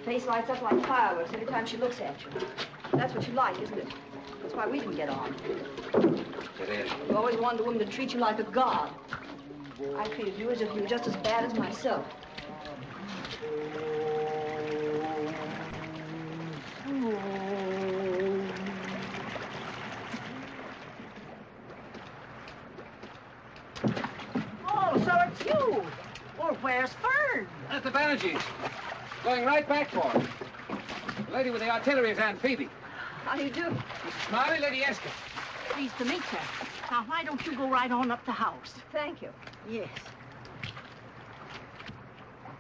Face lights up like fireworks every time she looks at you. That's what you like, isn't it? That's why we didn't get on. It is. You always wanted a woman to treat you like a god. I treated you as if you were just as bad as myself. Oh, so it's you. Well, where's Fern? That's the Banerjees. Going right back for her. The lady with the artillery is Aunt Phoebe. How do you do? Mrs. Smiley, Lady Escott. Pleased to meet you. Now, why don't you go right on up the house? Thank you. Yes.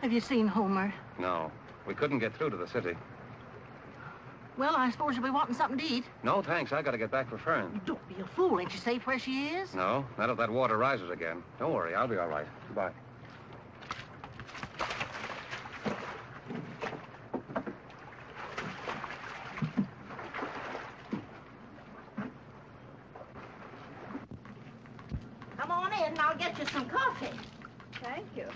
Have you seen Homer? No, we couldn't get through to the city. Well, I suppose you'll be wanting something to eat. No, thanks. I got to get back for Fern. Don't be a fool. Ain't you safe where she is? No, not if that water rises again. Don't worry. I'll be all right. Goodbye. Come on in and I'll get you some coffee. Thank you.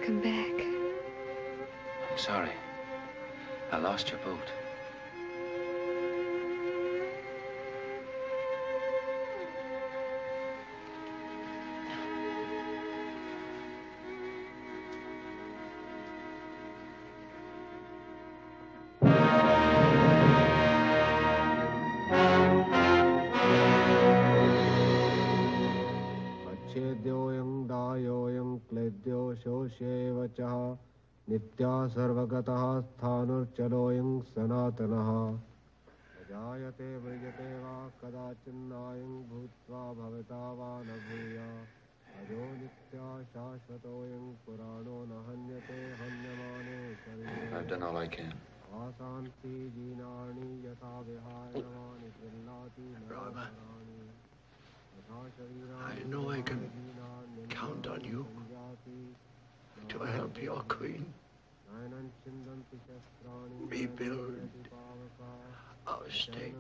come back. I'm sorry. I lost your boat. नित्या सर्वगतः स्थाणुर्चलोऽयं सनातनः अजायते म्रियते वा कदाचिन्नायं भूत्वा भविता वा न भूयात् अजो नित्या शाश्वतोऽयं पुराणो न हन्यते हन्यमाने शरीरे I've done all I can. आशान्ति जीर्णानि यथा विहायमानि गृह्णाति नराणि यथा शरीराणि I know I can count on you to help your queen rebuild our state.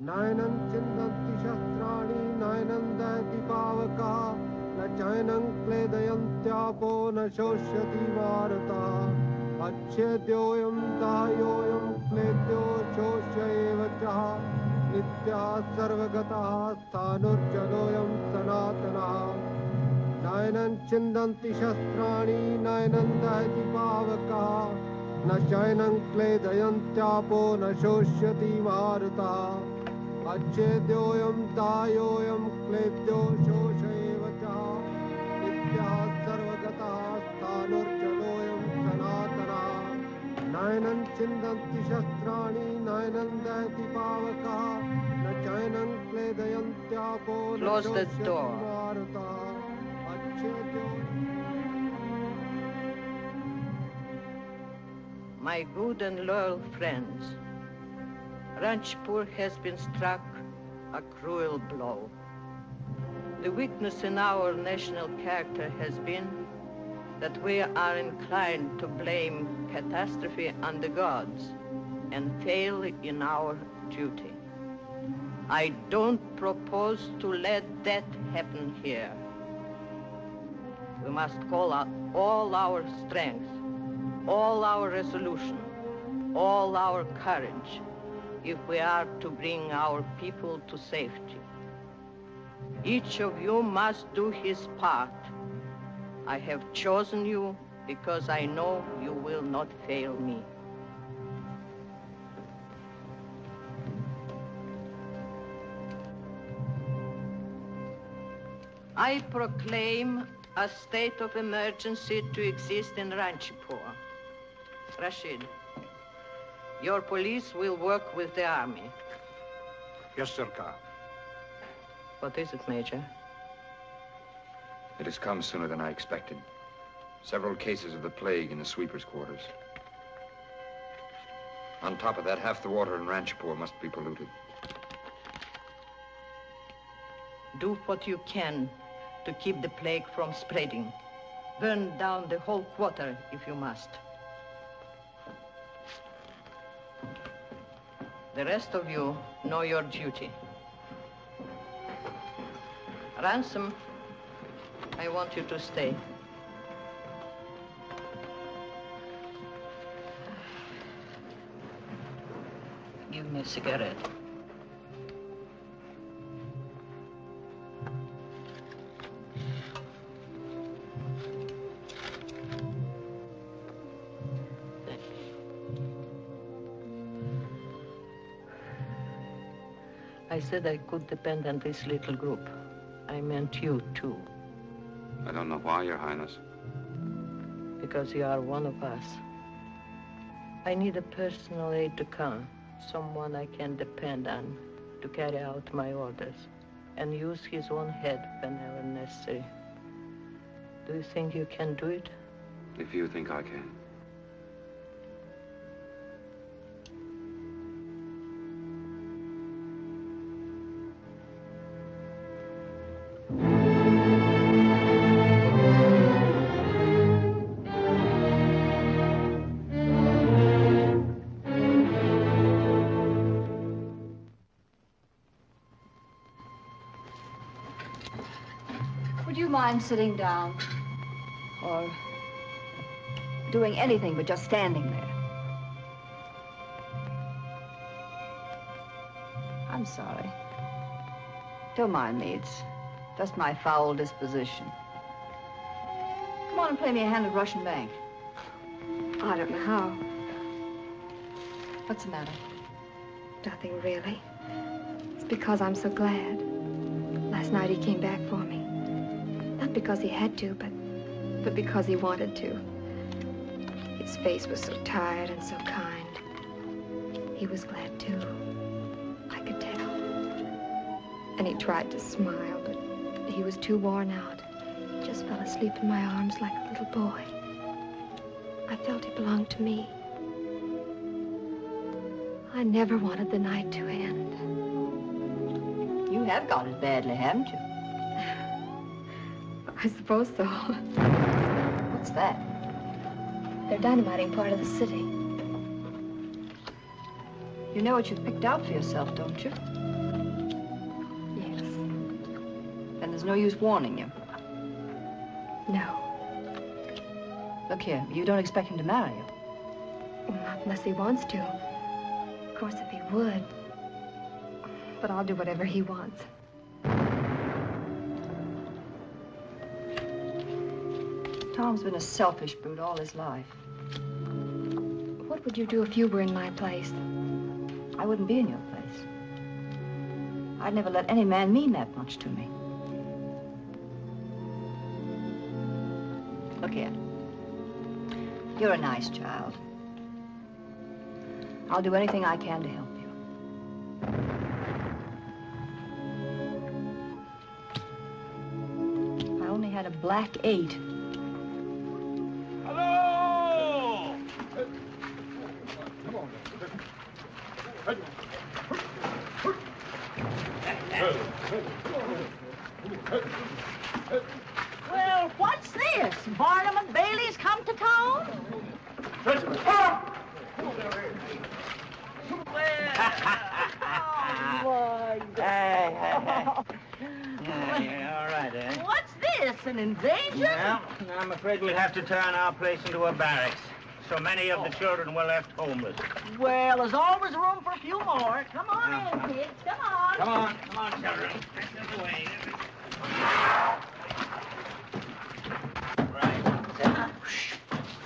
नैनं चिन्दन्ति शस्त्राणि नैनं दहति पावकः न चैनं क्लेदयन्त्यापो न शोष्यति मारुतः अच्छेद्योऽयं दाह्योऽयं क्लेद्यो शोष्य एव च नित्यः सर्वगतः स्थाणुर्जलोऽयं सनातनः नैनं छिन्दन्ति शस्त्राणि नैनं दहति पावकः न चैनं क्लेदयन्त्यापो न शोष्यति मारुतः अच्छेद्योऽयं दाह्योऽयं क्लेद्यो शोष एव च नित्यः सर्वगतः स्थाणुर्जलोऽयं सनातनः नैनं छिन्दन्ति शस्त्राणि नैनं दहति पावकः न चैनं क्लेदयन्त्यापो न शोष्यति मारुतः My good and loyal friends, Ranchipur has been struck a cruel blow. The weakness in our national character has been that we are inclined to blame catastrophe on the gods and fail in our duty. I don't propose to let that happen here. We must call out all our strength, all our resolution, all our courage, if we are to bring our people to safety. Each of you must do his part. I have chosen you because I know you will not fail me. I proclaim a state of emergency to exist in Ranchipur. Rashid, your police will work with the army. Yes, Sarkar. What is it, Major? It has come sooner than I expected. Several cases of the plague in the sweepers' quarters. On top of that, half the water in Ranchipur must be polluted. Do what you can to keep the plague from spreading. Burn down the whole quarter if you must. The rest of you know your duty. Ransom, I want you to stay. Give me a cigarette. I said I could depend on this little group. I meant you, too. I don't know why, Your Highness. Because you are one of us. I need a personal aide de camp, someone I can depend on to carry out my orders and use his own head whenever necessary. Do you think you can do it? If you think I can. mind sitting down? Or doing anything but just standing there? I'm sorry. Don't mind me. It's just my foul disposition. Come on and play me a hand at Russian Bank. I don't know how. What's the matter? Nothing really. It's because I'm so glad. Last night he came back for me. Not because he had to, but because he wanted to. His face was so tired and so kind. He was glad too. I could tell. And he tried to smile, but he was too worn out. He just fell asleep in my arms like a little boy. I felt he belonged to me. I never wanted the night to end. You have got it badly, haven't you? I suppose so. What's that? They're dynamiting part of the city. You know what you've picked out for yourself, don't you? Yes. Then there's no use warning you. No. Look here, you don't expect him to marry you. Well, not unless he wants to. Of course, if he would. But I'll do whatever he wants. Tom's been a selfish brute all his life. What would you do if you were in my place? I wouldn't be in your place. I'd never let any man mean that much to me. Look here. You're a nice child. I'll do anything I can to help you. If I only had a black 8. Hello! Well, what's this? Barnum and Bailey's come to town? Yeah, all right, eh? What's this, an invasion? Well, I'm afraid we'll have to turn our place into a barracks. So many of the children were left homeless. Well, there's always room for a few more. Come on in, kids. Come on. Come on, children. This is the way.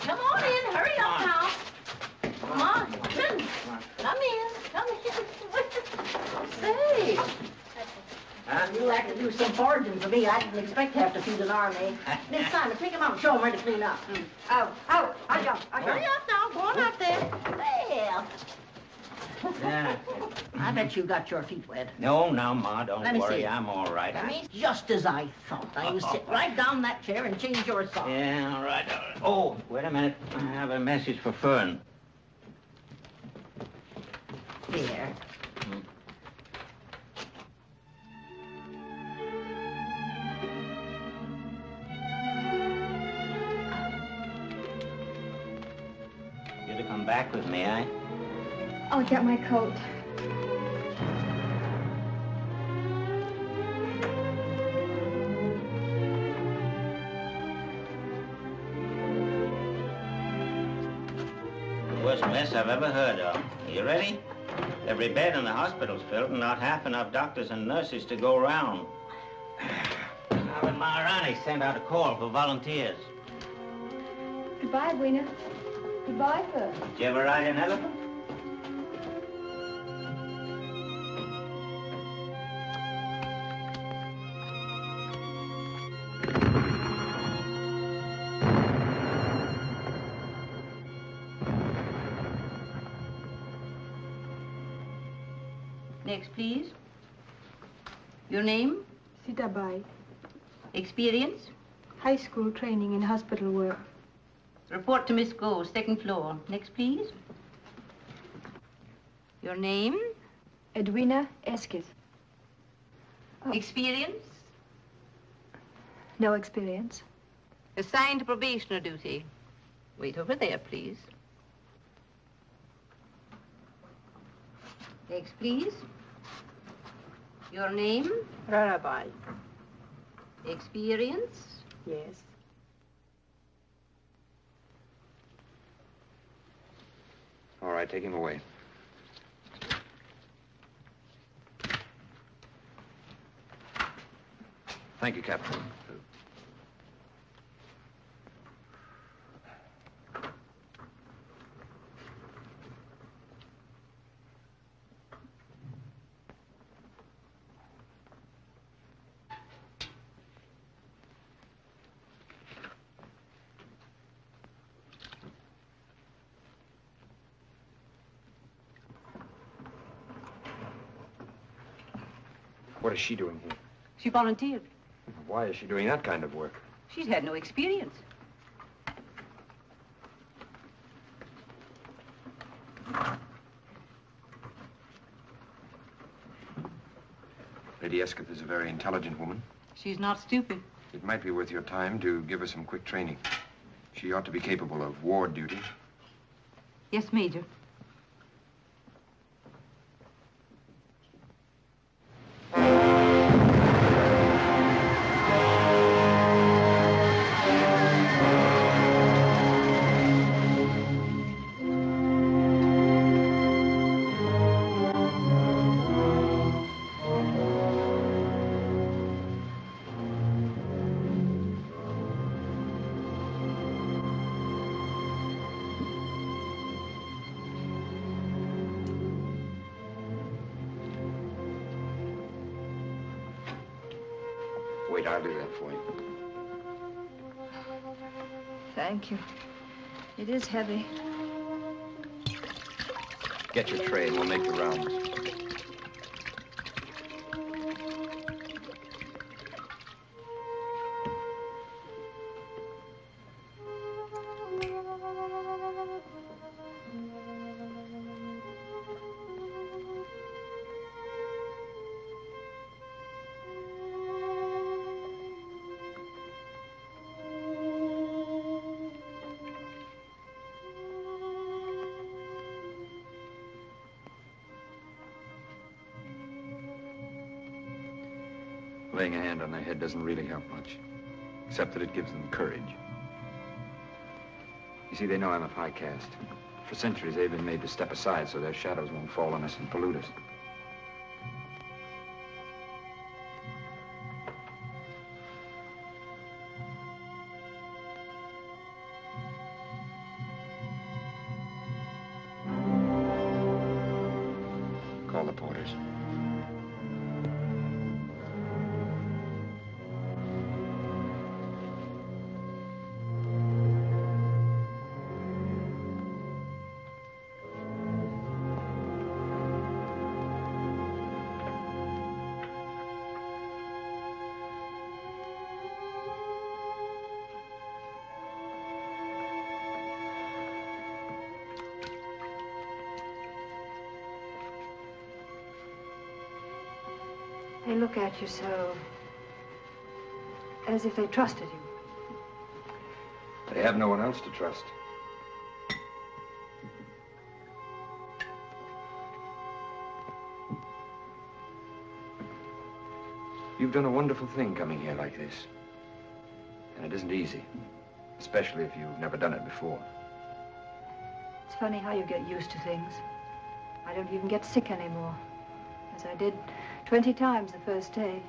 Come on in. Hurry up now. Come on. Come in. Say. You'll have to do some foraging for me. I didn't expect to have to feed an army. Miss Simon, take him out and show him where to clean up. Out. I got. Hurry up now. Go on up there. Well. Yeah. I bet you got your feet wet. No, Ma, Let don't me worry. see. I'm all right. Just as I thought. Now, you sit right down in that chair and change your socks. Yeah, all right. Oh, wait a minute. I have a message for Fern. Here. You're to come back with me, eh? I'll get my coat. The worst mess I've ever heard of. You ready? Every bed in the hospital's filled and not half enough doctors and nurses to go around. Now that Maharani sent out a call for volunteers. Goodbye, Edwina. Goodbye, sir. Did you ever ride an elephant? Next, please. Your name? Sitabai. Experience? High school training in hospital work. Report to Miss Go, second floor. Next, please. Your name? Edwina Esquez. Experience? No experience. Assigned to probationer duty. Wait over there, please. Next, please. Your name? Rarabai. Experience? Yes. All right, take him away. Thank you, Captain. What is she doing here? She volunteered. Why is she doing that kind of work? She's had no experience. Lady Escott is a very intelligent woman. She's not stupid. It might be worth your time to give her some quick training. She ought to be capable of ward duty. Yes, Major. Wait, I'll do that for you. Thank you. It is heavy. Get your tray and we'll make the rounds. Laying a hand on their head doesn't really help much, except that it gives them courage. You see, they know I'm of high caste. For centuries, they've been made to step aside so their shadows won't fall on us and pollute us. Call the porters. They look at you so, as if they trusted you. They have no one else to trust. You've done a wonderful thing coming here like this. And it isn't easy, especially if you've never done it before. It's funny how you get used to things. I don't even get sick anymore, as I did 20 times the first day.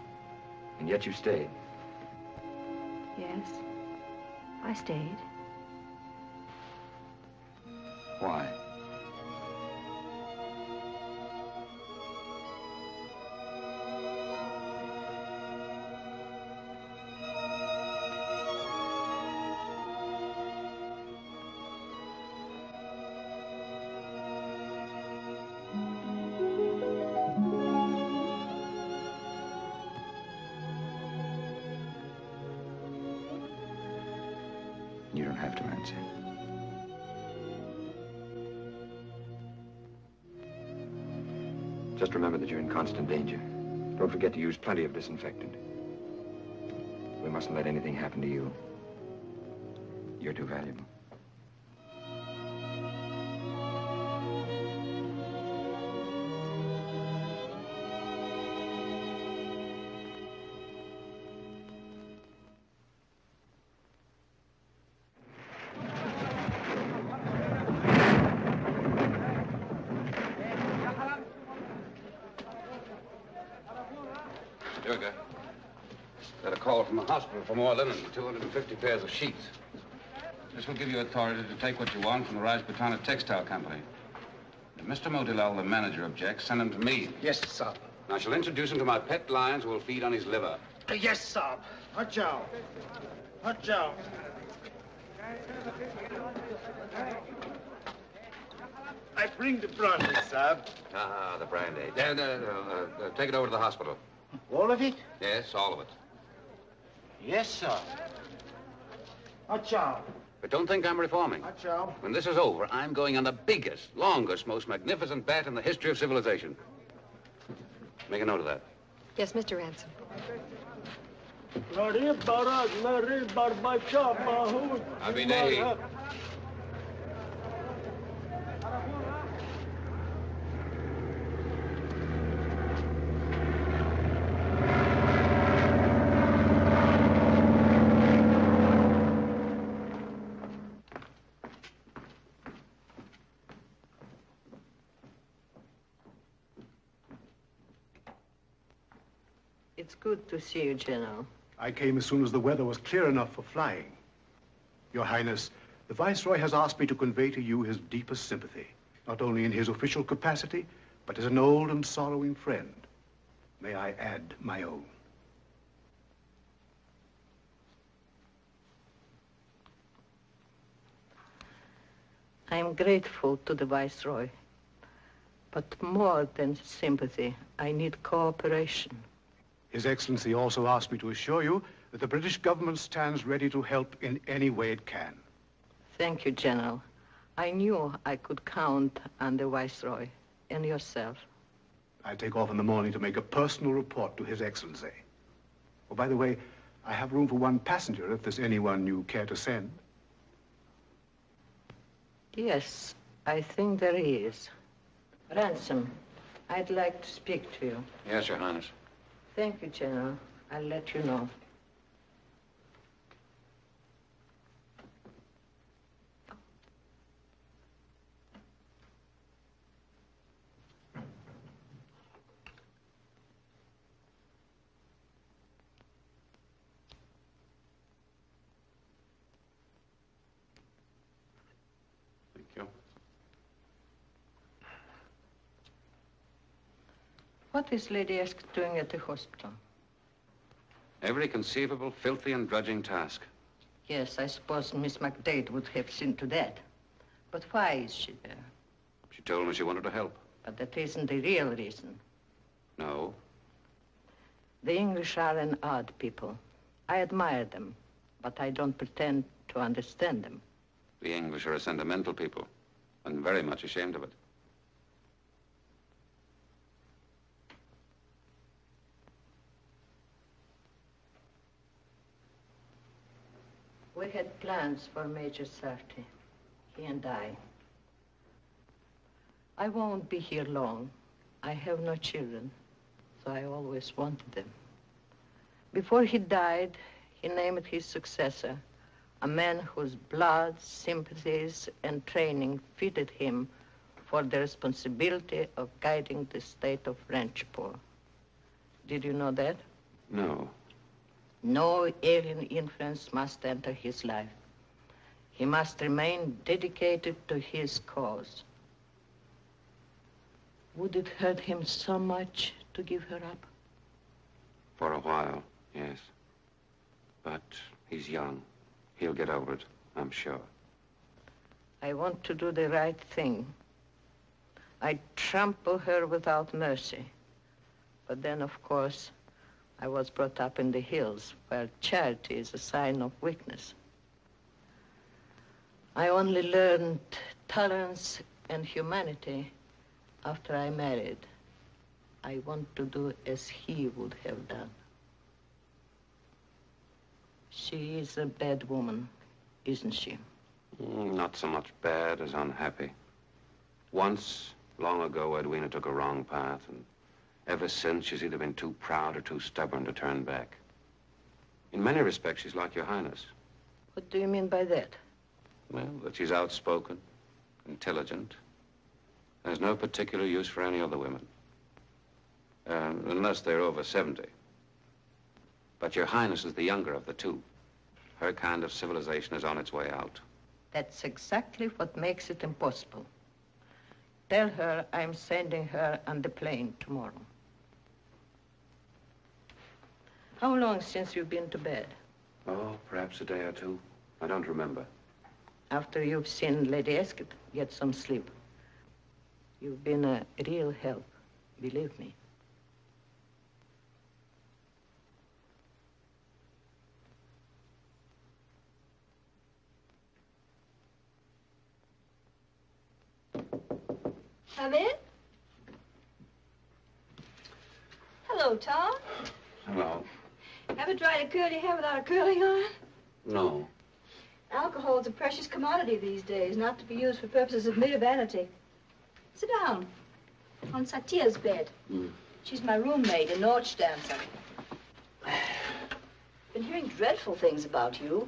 And yet you stayed. Yes, I stayed. Why? You don't have to answer. Just remember that you're in constant danger. Don't forget to use plenty of disinfectant. We mustn't let anything happen to you. You're too valuable. from the hospital for more linen, 250 pairs of sheets. This will give you authority to take what you want from the Rajputana Textile Company. If Mr. Motilal, the manager, objects, send him to me. Yes, sir. I shall introduce him to my pet lions who will feed on his liver. Yes, sir. Achao. Achao. I bring the brandy, sir. Ah, the brandy. Take it over to the hospital. All of it? Yes, all of it. Yes, sir. Achao. But don't think I'm reforming. Achao. When this is over, I'm going on the biggest, longest, most magnificent bet in the history of civilization. Make a note of that. Yes, Mr. Ransom. Abinay. It's good to see you, General. I came as soon as the weather was clear enough for flying. Your Highness, the Viceroy has asked me to convey to you his deepest sympathy, not only in his official capacity, but as an old and sorrowing friend. May I add my own? I'm grateful to the Viceroy, but more than sympathy, I need cooperation. His Excellency also asked me to assure you that the British government stands ready to help in any way it can. Thank you, General. I knew I could count on the Viceroy and yourself. I take off in the morning to make a personal report to His Excellency. Oh, by the way, I have room for one passenger if there's anyone you care to send. Yes, I think there is. Ransom, I'd like to speak to you. Yes, Your Highness. Thank you, General. I'll let you know. Thank you. What is Lady Esk doing at the hospital? Every conceivable, filthy and drudging task. Yes, I suppose Miss McDade would have seen to that. But why is she there? She told me she wanted to help. But that isn't the real reason. No. The English are an odd people. I admire them, but I don't pretend to understand them. The English are a sentimental people, and very much ashamed of it. We had plans for Major Sarti, he and I. I won't be here long. I have no children, so I always wanted them. Before he died, he named his successor, a man whose blood, sympathies, and training fitted him for the responsibility of guiding the state of Ranchipur. Did you know that? No. No alien influence must enter his life. He must remain dedicated to his cause. Would it hurt him so much to give her up? For a while, yes. But he's young. He'll get over it, I'm sure. I want to do the right thing. I'd trample her without mercy. But then, of course, I was brought up in the hills, where charity is a sign of weakness. I only learned tolerance and humanity after I married. I want to do as he would have done. She is a bad woman, isn't she? Not so much bad as unhappy. Once, long ago, Edwina took a wrong path, and ever since, she's either been too proud or too stubborn to turn back. In many respects, she's like Your Highness. What do you mean by that? Well, that she's outspoken, intelligent, has no particular use for any other women. Unless they're over 70. But Your Highness is the younger of the two. Her kind of civilization is on its way out. That's exactly what makes it impossible. Tell her I'm sending her on the plane tomorrow. How long since you've been to bed? Oh, perhaps a day or two. I don't remember. After you've seen Lady Esket, get some sleep. You've been a real help, believe me. Come in. Hello, Tom. Hello. Ever tried to curl your hair without a curling iron? No. Alcohol's a precious commodity these days, not to be used for purposes of mere vanity. Sit down. On Satya's bed. She's my roommate, a Norch dancer. Been hearing dreadful things about you.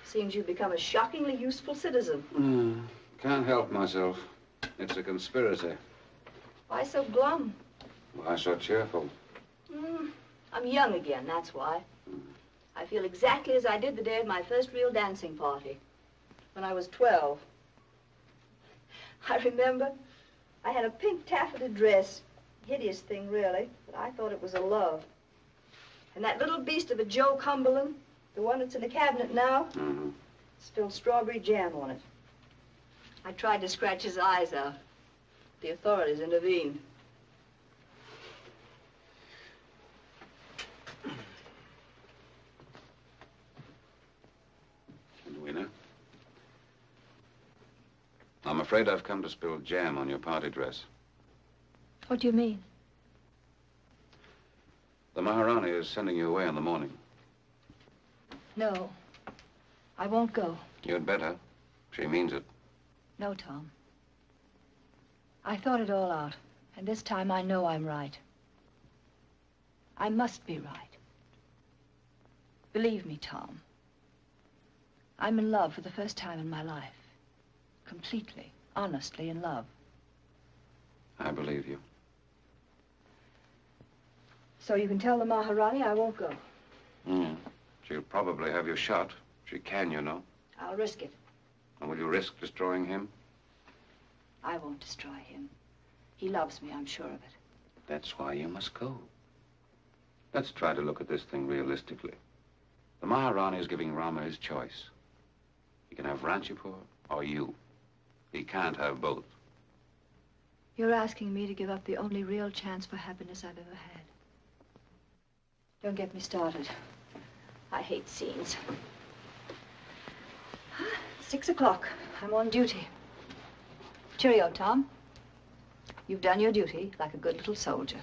Seems you've become a shockingly useful citizen. Can't help myself. It's a conspiracy. Why so glum? Why so cheerful? I'm young again, that's why. I feel exactly as I did the day of my first real dancing party, when I was 12. I remember I had a pink taffeta dress. Hideous thing, really, but I thought it was a love. And that little beast of a Joe Cumberland, the one that's in the cabinet now, spilled strawberry jam on it. I tried to scratch his eyes out. The authorities intervened. Edwina, I'm afraid I've come to spill jam on your party dress. What do you mean? The Maharani is sending you away in the morning. No, I won't go. You'd better. She means it. No, Tom. I thought it all out, and this time I know I'm right. I must be right. Believe me, Tom. I'm in love for the first time in my life. Completely, honestly in love. I believe you. So you can tell the Maharani I won't go. She'll probably have you shot. She can, you know. I'll risk it. And will you risk destroying him? I won't destroy him. He loves me, I'm sure of it. That's why you must go. Let's try to look at this thing realistically. The Maharani is giving Rama his choice. He can have Ranchipur or you. He can't have both. You're asking me to give up the only real chance for happiness I've ever had. Don't get me started. I hate scenes. 6 o'clock. I'm on duty. Cheerio, Tom. You've done your duty like a good little soldier.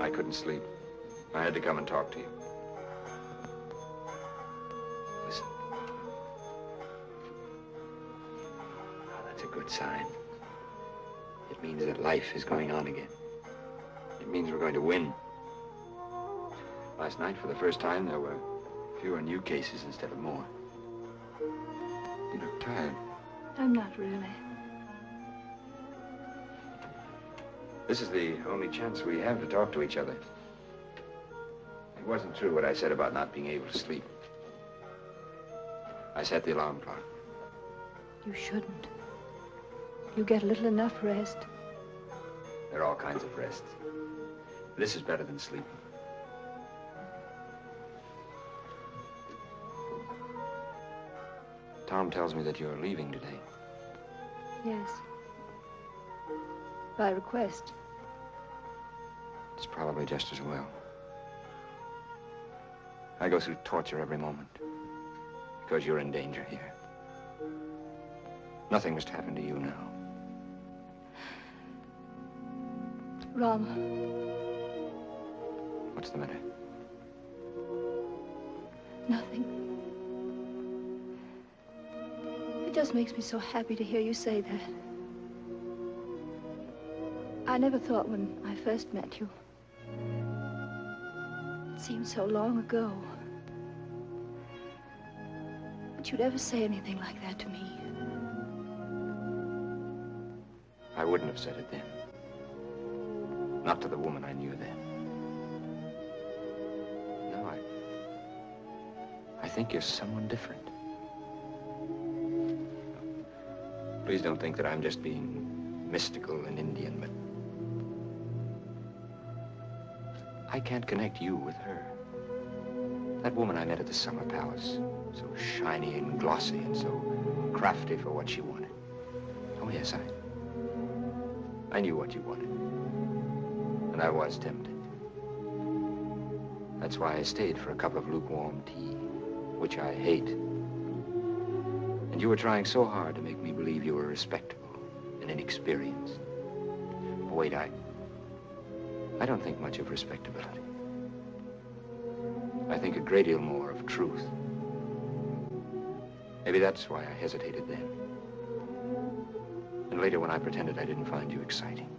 I couldn't sleep. I had to come and talk to you. Listen. Oh, that's a good sign. It means that life is going on again. It means we're going to win. Last night, for the first time, there were fewer new cases instead of more. You look tired. I'm not really. This is the only chance we have to talk to each other. It wasn't true what I said about not being able to sleep. I set the alarm clock. You shouldn't. You get little enough rest. There are all kinds of rests. This is better than sleeping. Tom tells me that you're leaving today. Yes. By request. It's probably just as well. I go through torture every moment because you're in danger here. Nothing must happen to you now. Rama. What's the matter? Nothing. It just makes me so happy to hear you say that. I never thought when I first met you. It seemed so long ago. That you'd ever say anything like that to me. I wouldn't have said it then. Not to the woman I knew then. No, I think you're someone different. Please don't think that I'm just being mystical and Indian, but I can't connect you with her. That woman I met at the summer palace, so shiny and glossy and so crafty for what she wanted. Oh, yes, I knew what you wanted. And I was tempted. That's why I stayed for a cup of lukewarm tea, which I hate. And you were trying so hard to make me believe you were respectable and inexperienced. But wait, I don't think much of respectability. I think a great deal more of truth. Maybe that's why I hesitated then. And later when I pretended I didn't find you exciting.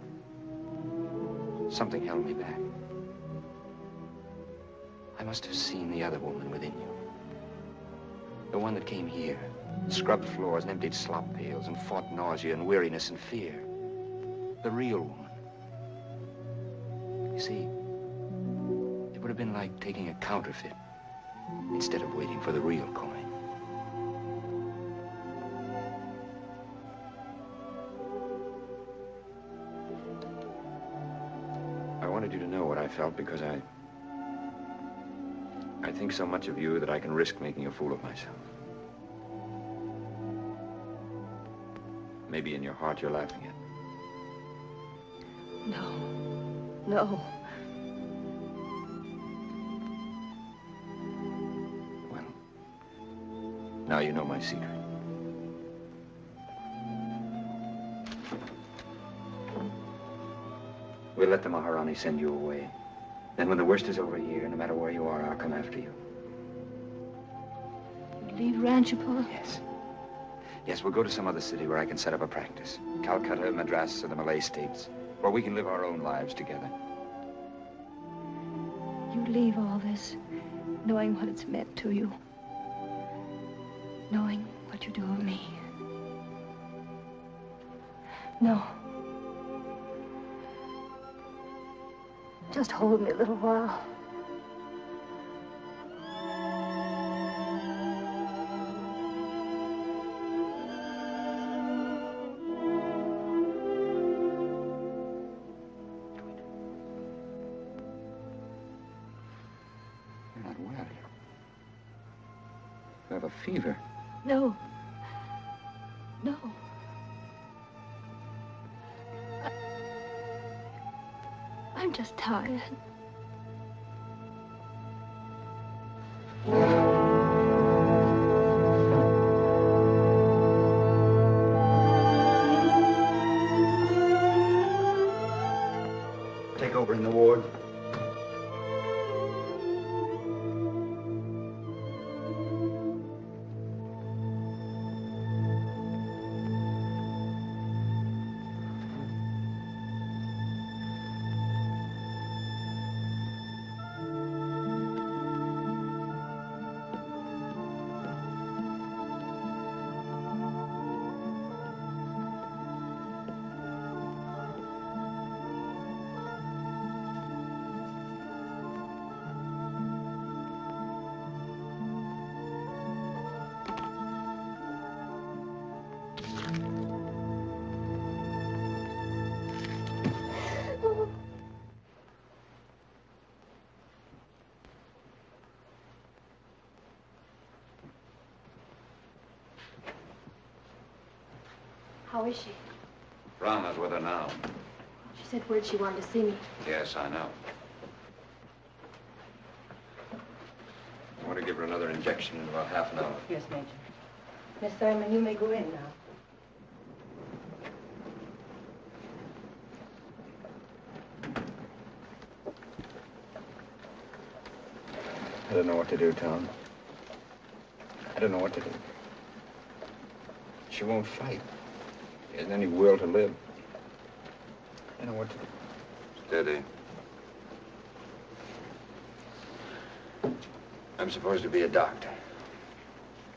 Something held me back. I must have seen the other woman within you. The one that came here, scrubbed floors and emptied slop pails and fought nausea and weariness and fear. The real woman. You see, it would have been like taking a counterfeit instead of waiting for the real coin. I wanted you to know what I felt because I think so much of you that I can risk making a fool of myself. Maybe in your heart you're laughing at me. No. No. Well, now you know my secret. We'll let the Maharani send you away. Then when the worst is over here, no matter where you are, I'll come after you. You leave Ranchipur? Yes. Yes, we'll go to some other city where I can set up a practice. Calcutta, Madras, or the Malay states, where we can live our own lives together. You leave all this, knowing what it's meant to you. Knowing what you do of me. No. Just hold me a little while. You're not well. You have a fever. No. No. I'm just tired. Take over in the ward. How is she? Rama's with her now. She said word she wanted to see me. Yes, I know. I want to give her another injection in about half an hour. Yes, Major. Miss Simon, you may go in now. I don't know what to do, Tom. I don't know what to do. She won't fight. She hasn't any will to live. I don't know what to do. Steady. I'm supposed to be a doctor.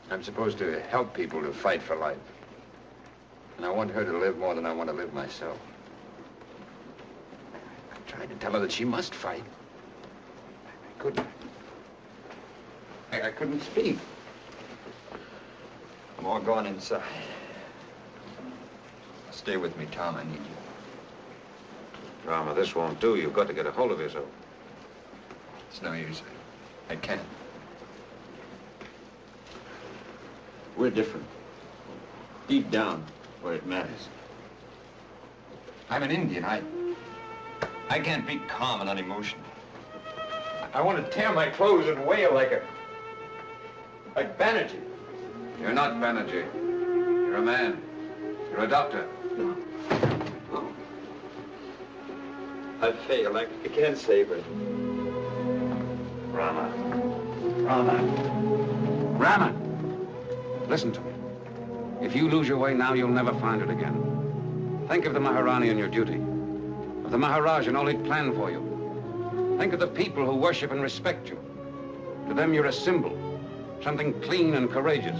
I'm supposed to help people to fight for life. And I want her to live more than I want to live myself. I tried to tell her that she must fight. I couldn't. I couldn't speak. I'm all gone inside. Stay with me, Tom. I need you. Rama, this won't do. You've got to get a hold of yourself. It's no use. I can't. We're different. Deep down, where it matters. I'm an Indian. I can't be calm and unemotional. I want to tear my clothes and wail like Banerjee. You're not Banerjee. You're a man. You're a doctor. No. I've failed. I can't save her. Rama. Rama. Rama! Listen to me. If you lose your way now, you'll never find it again. Think of the Maharani and your duty. Of the Maharaj and all he'd planned for you. Think of the people who worship and respect you. To them, you're a symbol. Something clean and courageous.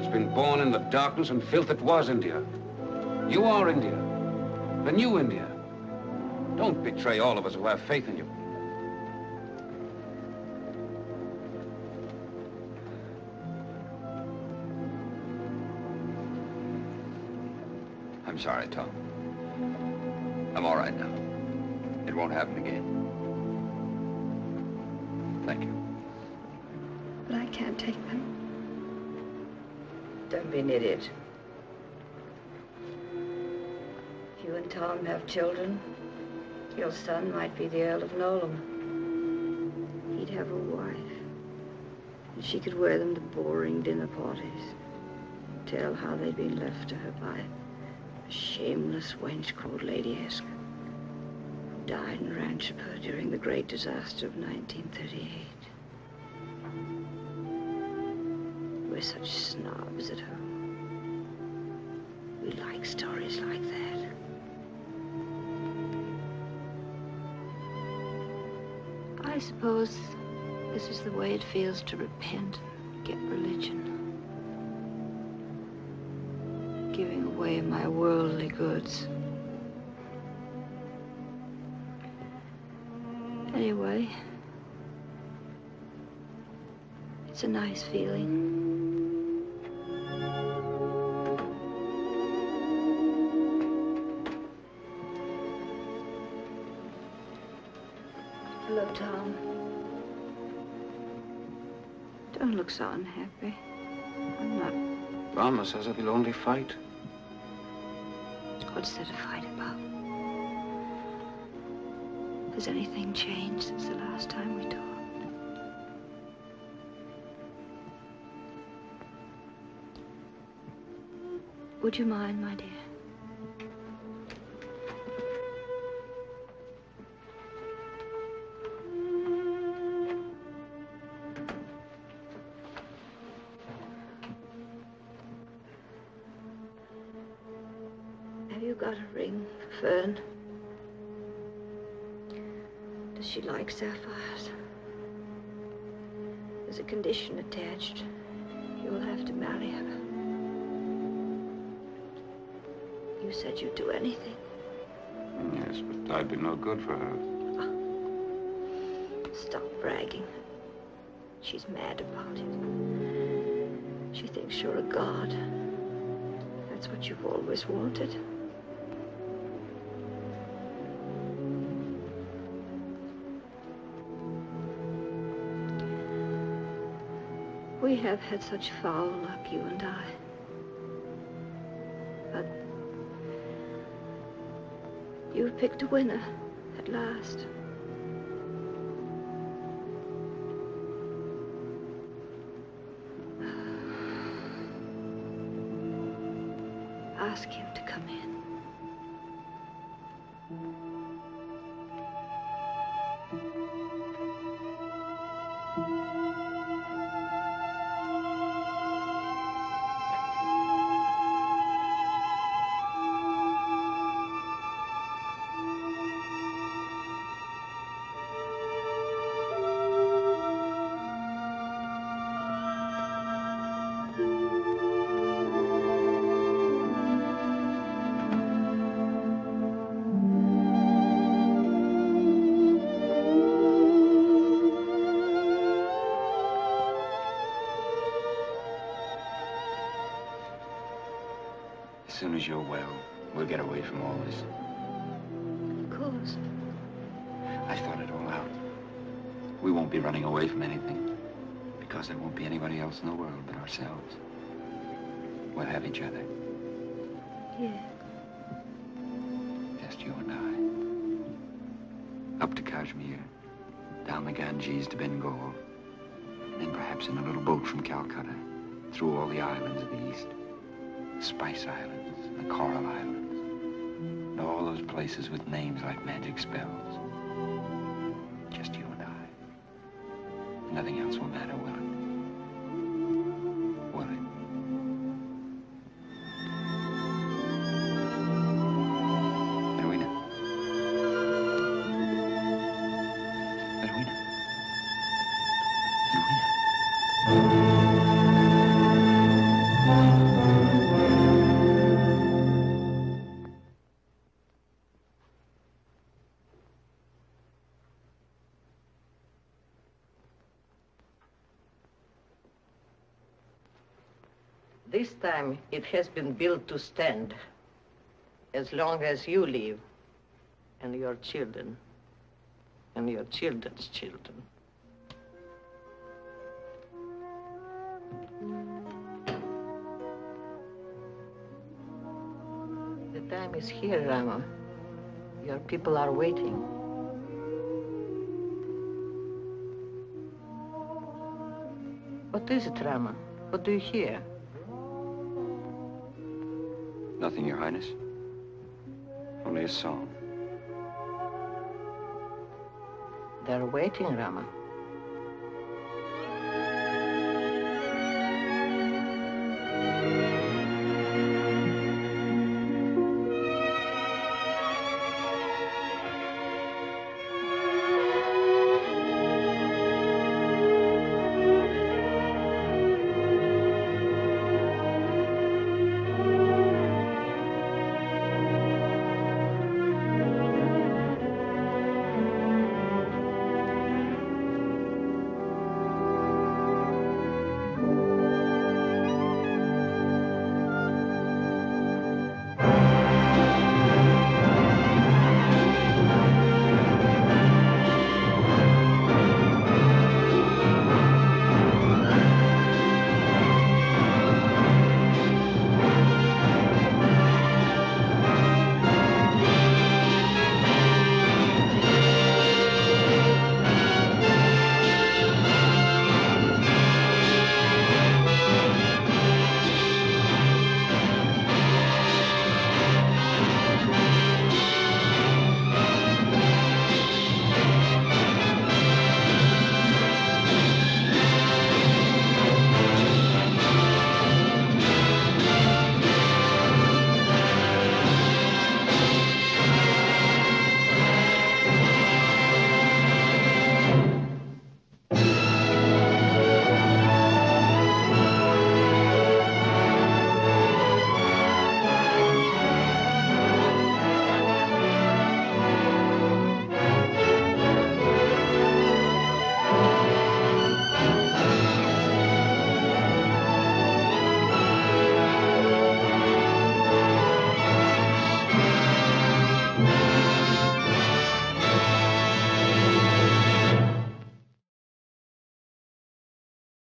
It's been born in the darkness and filth that was India. You are India. The new India. Don't betray all of us who have faith in you. I'm sorry, Tom. I'm all right now. It won't happen again. Thank you. But I can't take them. Don't be an idiot. If you and Tom have children, your son might be the Earl of Nolan. He'd have a wife. And she could wear them to boring dinner parties. Tell how they'd been left to her by a shameless wench called Lady Esker, who died in Ranchipur during the great disaster of 1938. We're such snobs at home. We like stories like that. I suppose this is the way it feels to repent and get religion. Giving away my worldly goods. Anyway, it's a nice feeling. Hello, Tom. Don't look so unhappy. I'm not. Rama says that he'll only fight. What's there to fight about? Has anything changed since the last time we talked? Would you mind, my dear? Got a ring for Fern? Does she like sapphires? There's a condition attached. You'll have to marry her. You said you'd do anything. Yes, but I'd be no good for her. Stop bragging. She's mad about it. She thinks you're a god. That's what you've always wanted. We have had such foul luck, you and I. But You've picked a winner at last. Ask him to come in. As soon as you're well, we'll get away from all this. Of course. I thought it all out. We won't be running away from anything, because there won't be anybody else in the world but ourselves. We'll have each other. Yeah. Just you and I. Up to Kashmir, down the Ganges to Bengal, and then perhaps in a little boat from Calcutta, through all the islands of the East. The Spice Islands, the Coral Islands, and all those places with names like magic spells. Just you and I. Nothing else will matter, will it? Will it? Edwina. Edwina. Edwina. This time it has been built to stand as long as you live and your children and your children's children. The time is here, Rama. Your people are waiting. What is it, Rama? What do you hear? Nothing, Your Highness. Only a song. They're waiting, Rama.